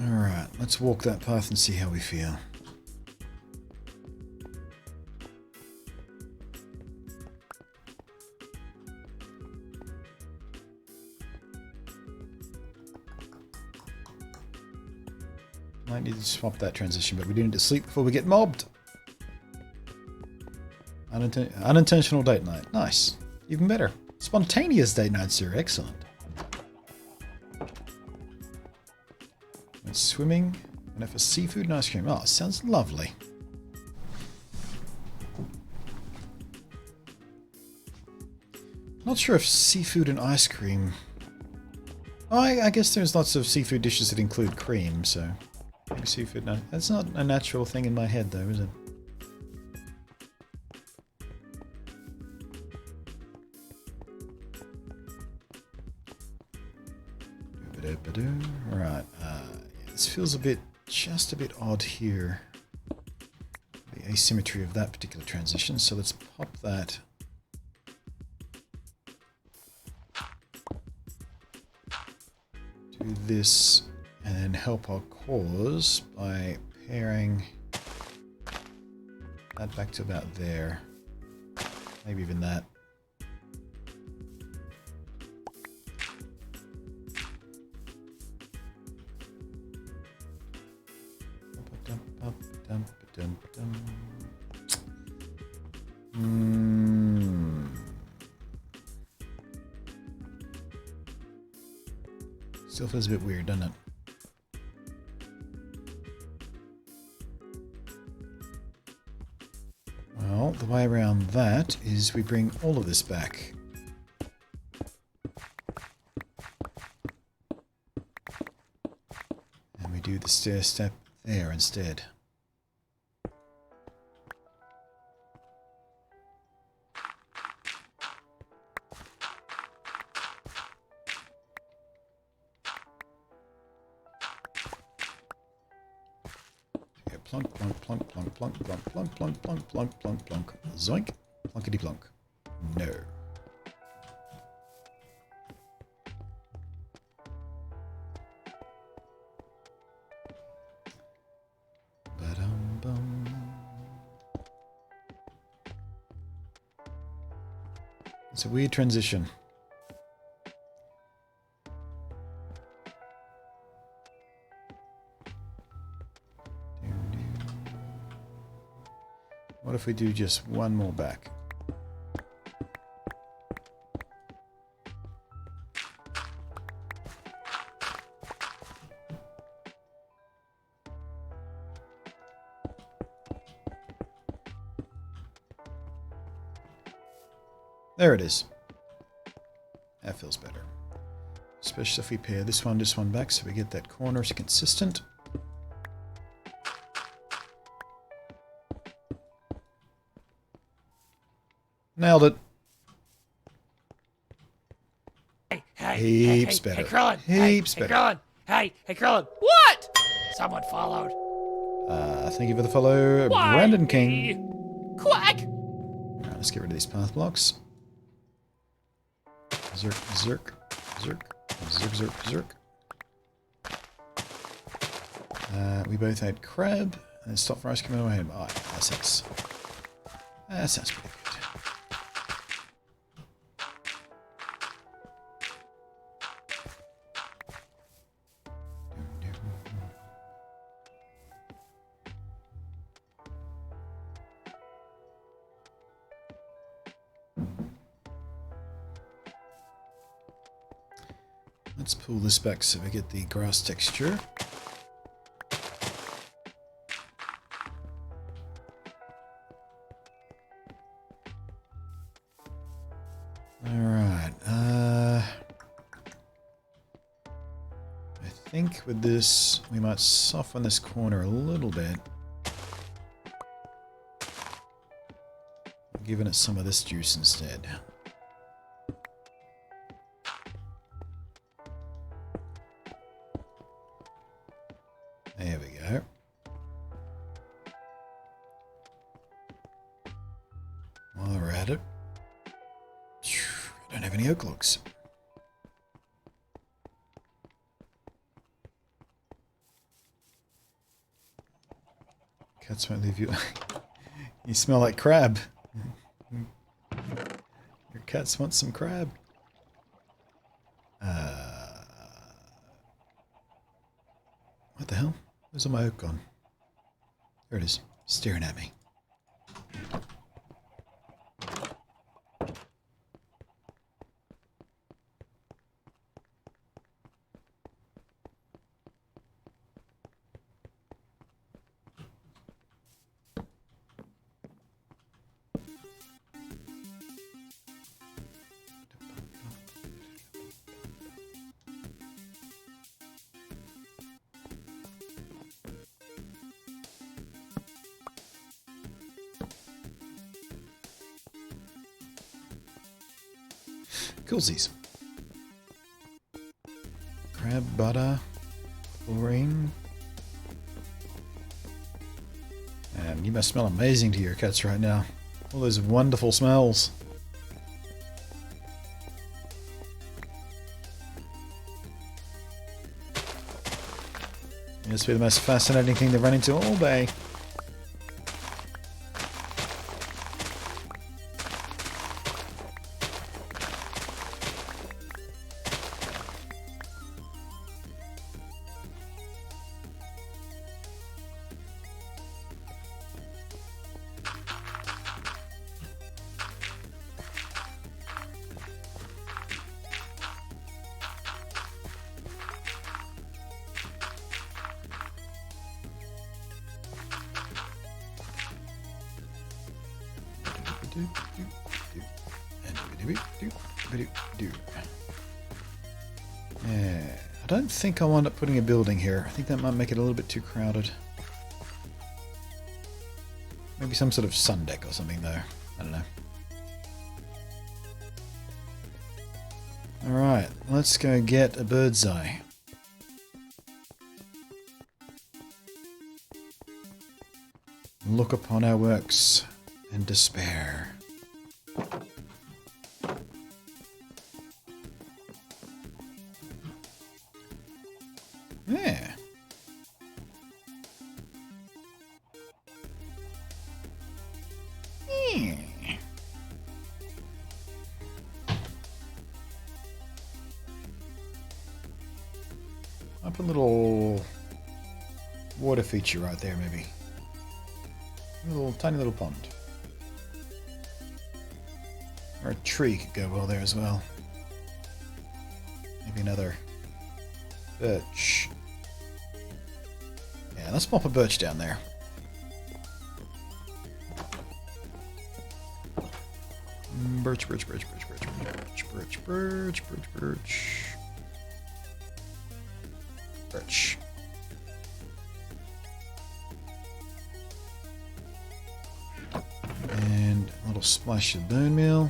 Alright, let's walk that path and see how we feel. Might need to swap that transition, but we do need to sleep before we get mobbed. Unintentional date night. Nice. Even better. Spontaneous date night, sir. Excellent. Went swimming. Went out for seafood and ice cream. Oh, sounds lovely. Not sure if seafood and ice cream... Oh, I guess there's lots of seafood dishes that include cream, so... Maybe seafood... No, that's not a natural thing in my head, though, is it? Right, this feels a bit... just a bit odd here. The asymmetry of that particular transition, so let's pop that... do this and then help our cause by pairing that back to about there. Maybe even that. Still feels a bit weird, doesn't it? Well, the way around that is we bring all of this back. And we do the stair step there instead. Plunk, plunk, plunk, plunk, plunk, plunk, plunk, plunk, plunk, plunk, plunk, plunk. Zoink. Plunkety plunk. No. Ba-dum-bum. It's a weird transition. What if we do just one more back? There it is. That feels better. Especially if we pair this one back so we get that corner consistent. Nailed it. Heaps better. Hey, Krillin. Heaps hey, better. Krillin. Hey, Krillin. What? Someone followed. Thank you for the follow, Why Brandon me? King. Quack. Alright, let's get rid of these path blocks. Zerk, zerk, zerk, zerk, zerk, zerk. We both had crab, and stop for ice cream on my head. Alright, that sounds pretty good. Let's pull this back so we get the grass texture. Alright, I think with this we might soften this corner a little bit. Giving it some of this juice instead. There we go. While we're at it, I don't have any oak logs. Cats won't leave you. You smell like crab. Your cats want some crab. What the hell? Where's all my oak gone? There it is, staring at me. Coolsies. Crab butter, chlorine. And you must smell amazing to your cats right now. All those wonderful smells. It must be the most fascinating thing to run into all day. Yeah, I don't think I'll end up putting a building here. I think that might make it a little bit too crowded. Maybe some sort of sun deck or something though. I don't know. Alright, let's go get a bird's eye. Look upon our works and despair. Yeah. Up a little water feature right there, maybe. A little tiny little pond. Or a tree could go well there as well. Maybe another birch. Yeah, let's pop a birch down there. Birch, birch, birch, birch, birch, birch, birch, birch, birch, birch. Birch. And a little splash of bone meal.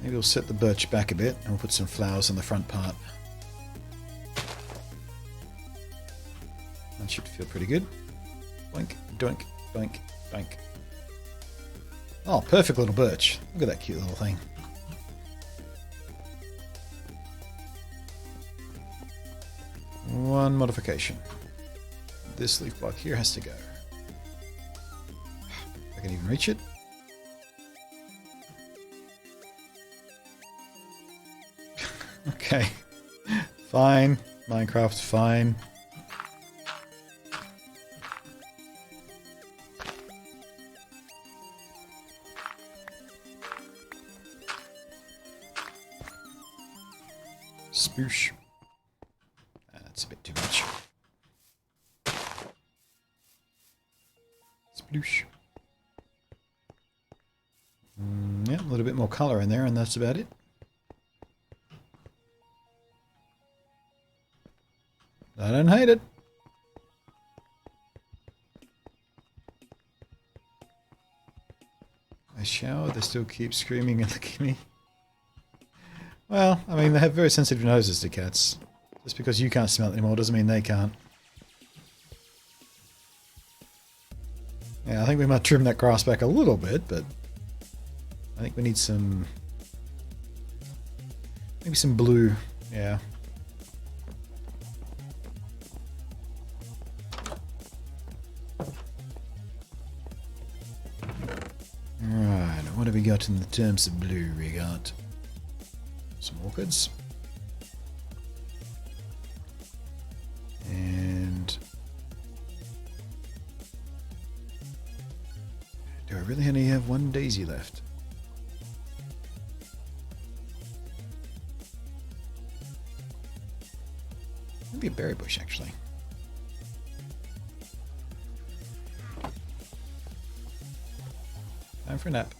Maybe we'll set the birch back a bit and we'll put some flowers on the front part. That should feel pretty good. Boink, doink, doink, doink. Oh, perfect little birch. Look at that cute little thing. One modification. This leaf block here has to go. If I can even reach it. Okay. Fine. Minecraft, fine. Spoosh. That's a bit too much. Sploosh. Yeah, a little bit more colour in there, and that's about it. I don't hate it. I shower, they still keep screaming and licking me. Well, I mean, they have very sensitive noses to cats. Just because you can't smell it anymore doesn't mean they can't. Yeah, I think we might trim that grass back a little bit, but I think we need some... maybe some blue, yeah. Right, what have we got in the terms of blue? We got some orchids. And do I really only have one daisy left? Maybe a berry bush, actually. Time for a nap.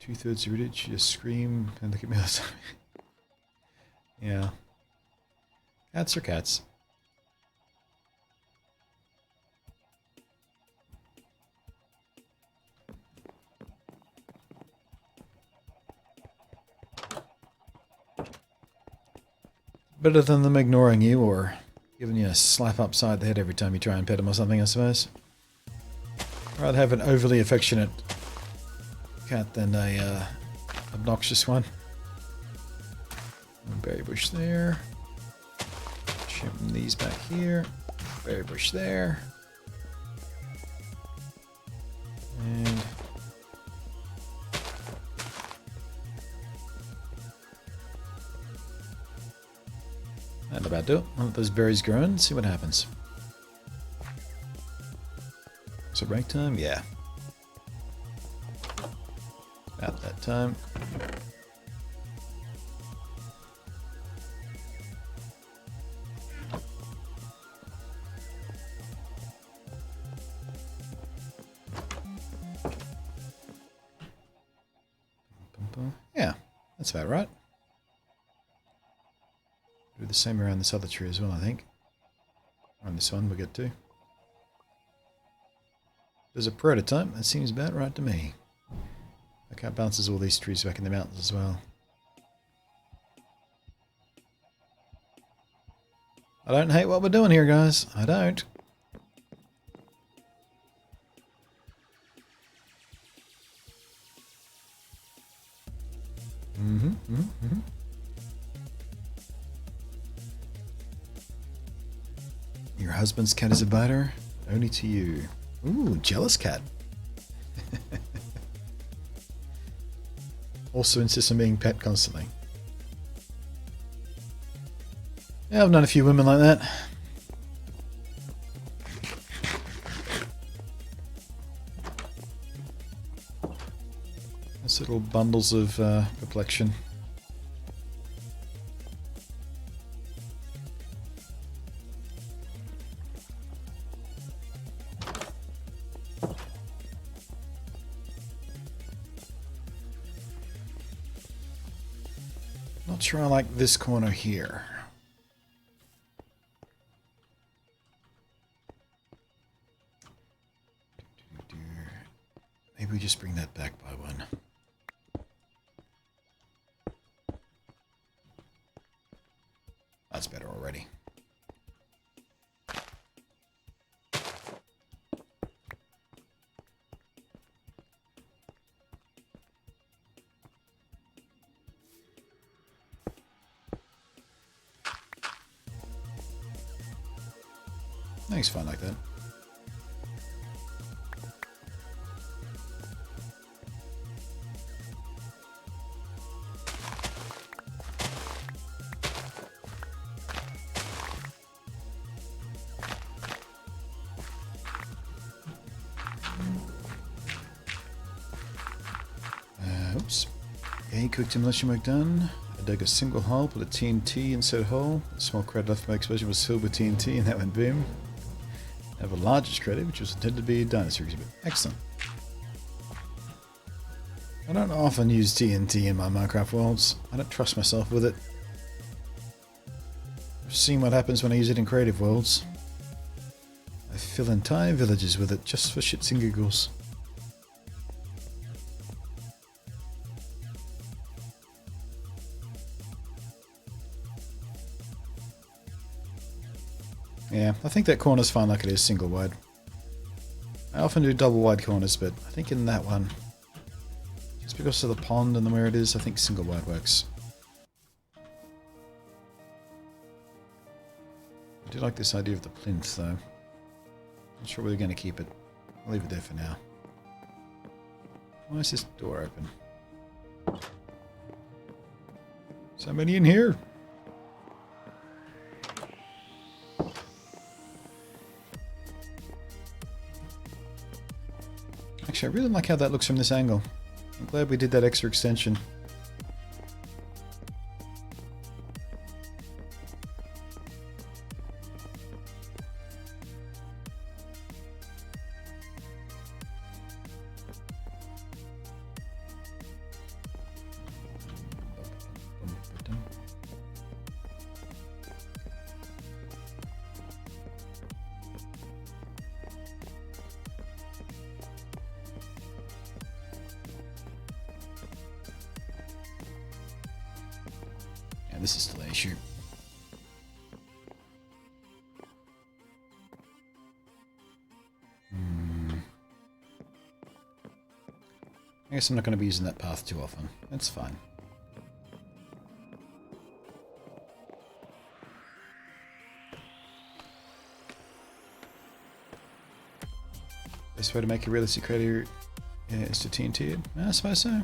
Two-thirds rooted, she just scream and look at me all the time. Yeah. Cats are cats. Better than them ignoring you or giving you a slap upside the head every time you try and pet them or something, I suppose. I'd rather have an overly affectionate cat than a obnoxious one. Berry bush there. Trim these back here. Berry bush there. And that'll about do it. I'll let those berries grow and see what happens. So break time? Yeah. About that time. Yeah, that's about right. Do the same around this other tree as well, I think. On this one we'll get to. There's a prototype, that seems about right to me. Look how it bounces all these trees back in the mountains as well. I don't hate what we're doing here, guys. I don't. Your husband's cat is a biter? Only to you. Ooh, jealous cat. Also insists on being pet constantly. Yeah, I've known a few women like that. Those little bundles of perplexion. Not sure I like this corner here. Maybe we just bring that back by one. That's better already. Nice fun like that. Okay, quick demolition work done. I dug a single hole, put a TNT inside a hole. A small crater left from my explosion was filled with TNT and that went boom. I have a largest crater which was intended to be a dinosaur exhibit. Excellent. I don't often use TNT in my Minecraft worlds. I don't trust myself with it. I've seen what happens when I use it in creative worlds. I fill entire villages with it just for shits and giggles. Yeah, I think that corner's fine like it is single wide. I often do double wide corners, but I think in that one, just because of the pond and where it is, I think single wide works. I do like this idea of the plinth though. Not sure whether we're going to keep it. I'll leave it there for now. Why is this door open? Somebody in here? Actually, I really like how that looks from this angle. I'm glad we did that extra extension. Yeah, this is still an issue. I guess I'm not going to be using that path too often. That's fine. Best way to make a realistic crater is to TNT it? I suppose so.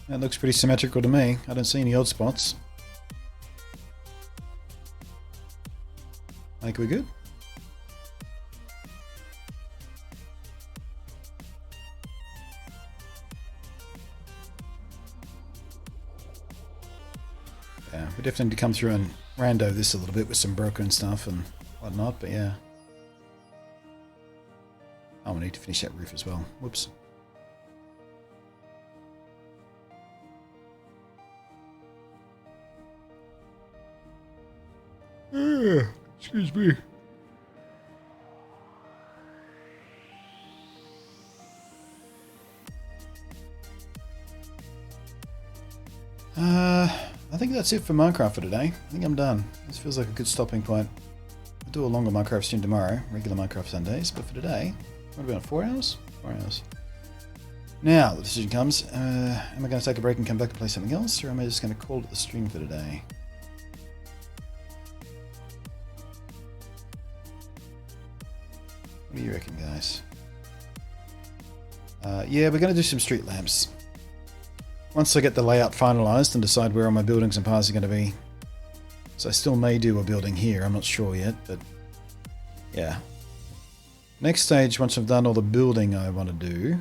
That looks pretty symmetrical to me. I don't see any odd spots. I think we're good. Yeah, we definitely need to come through and rando this a little bit with some broken stuff and whatnot, but yeah. Oh, we need to finish that roof as well. Whoops. Excuse me. I think that's it for Minecraft for today. I think I'm done. This feels like a good stopping point. I'll do a longer Minecraft stream tomorrow, regular Minecraft Sundays, but for today, what about 4 hours? 4 hours. Now, the decision comes, am I going to take a break and come back and play something else, or am I just going to call it the stream for today? What do you reckon, guys? Yeah, we're going to do some street lamps. Once I get the layout finalized and decide where all my buildings and paths are going to be. So I still may do a building here, I'm not sure yet, but yeah. Next stage, once I've done all the building I want to do,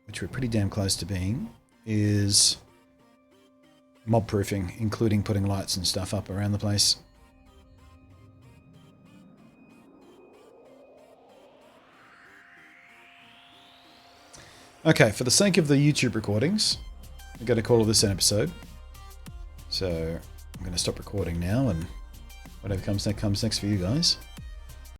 which we're pretty damn close to being, is mob proofing, including putting lights and stuff up around the place. Okay, for the sake of the YouTube recordings, I'm going to call this an episode. So I'm going to stop recording now, and whatever comes next for you guys.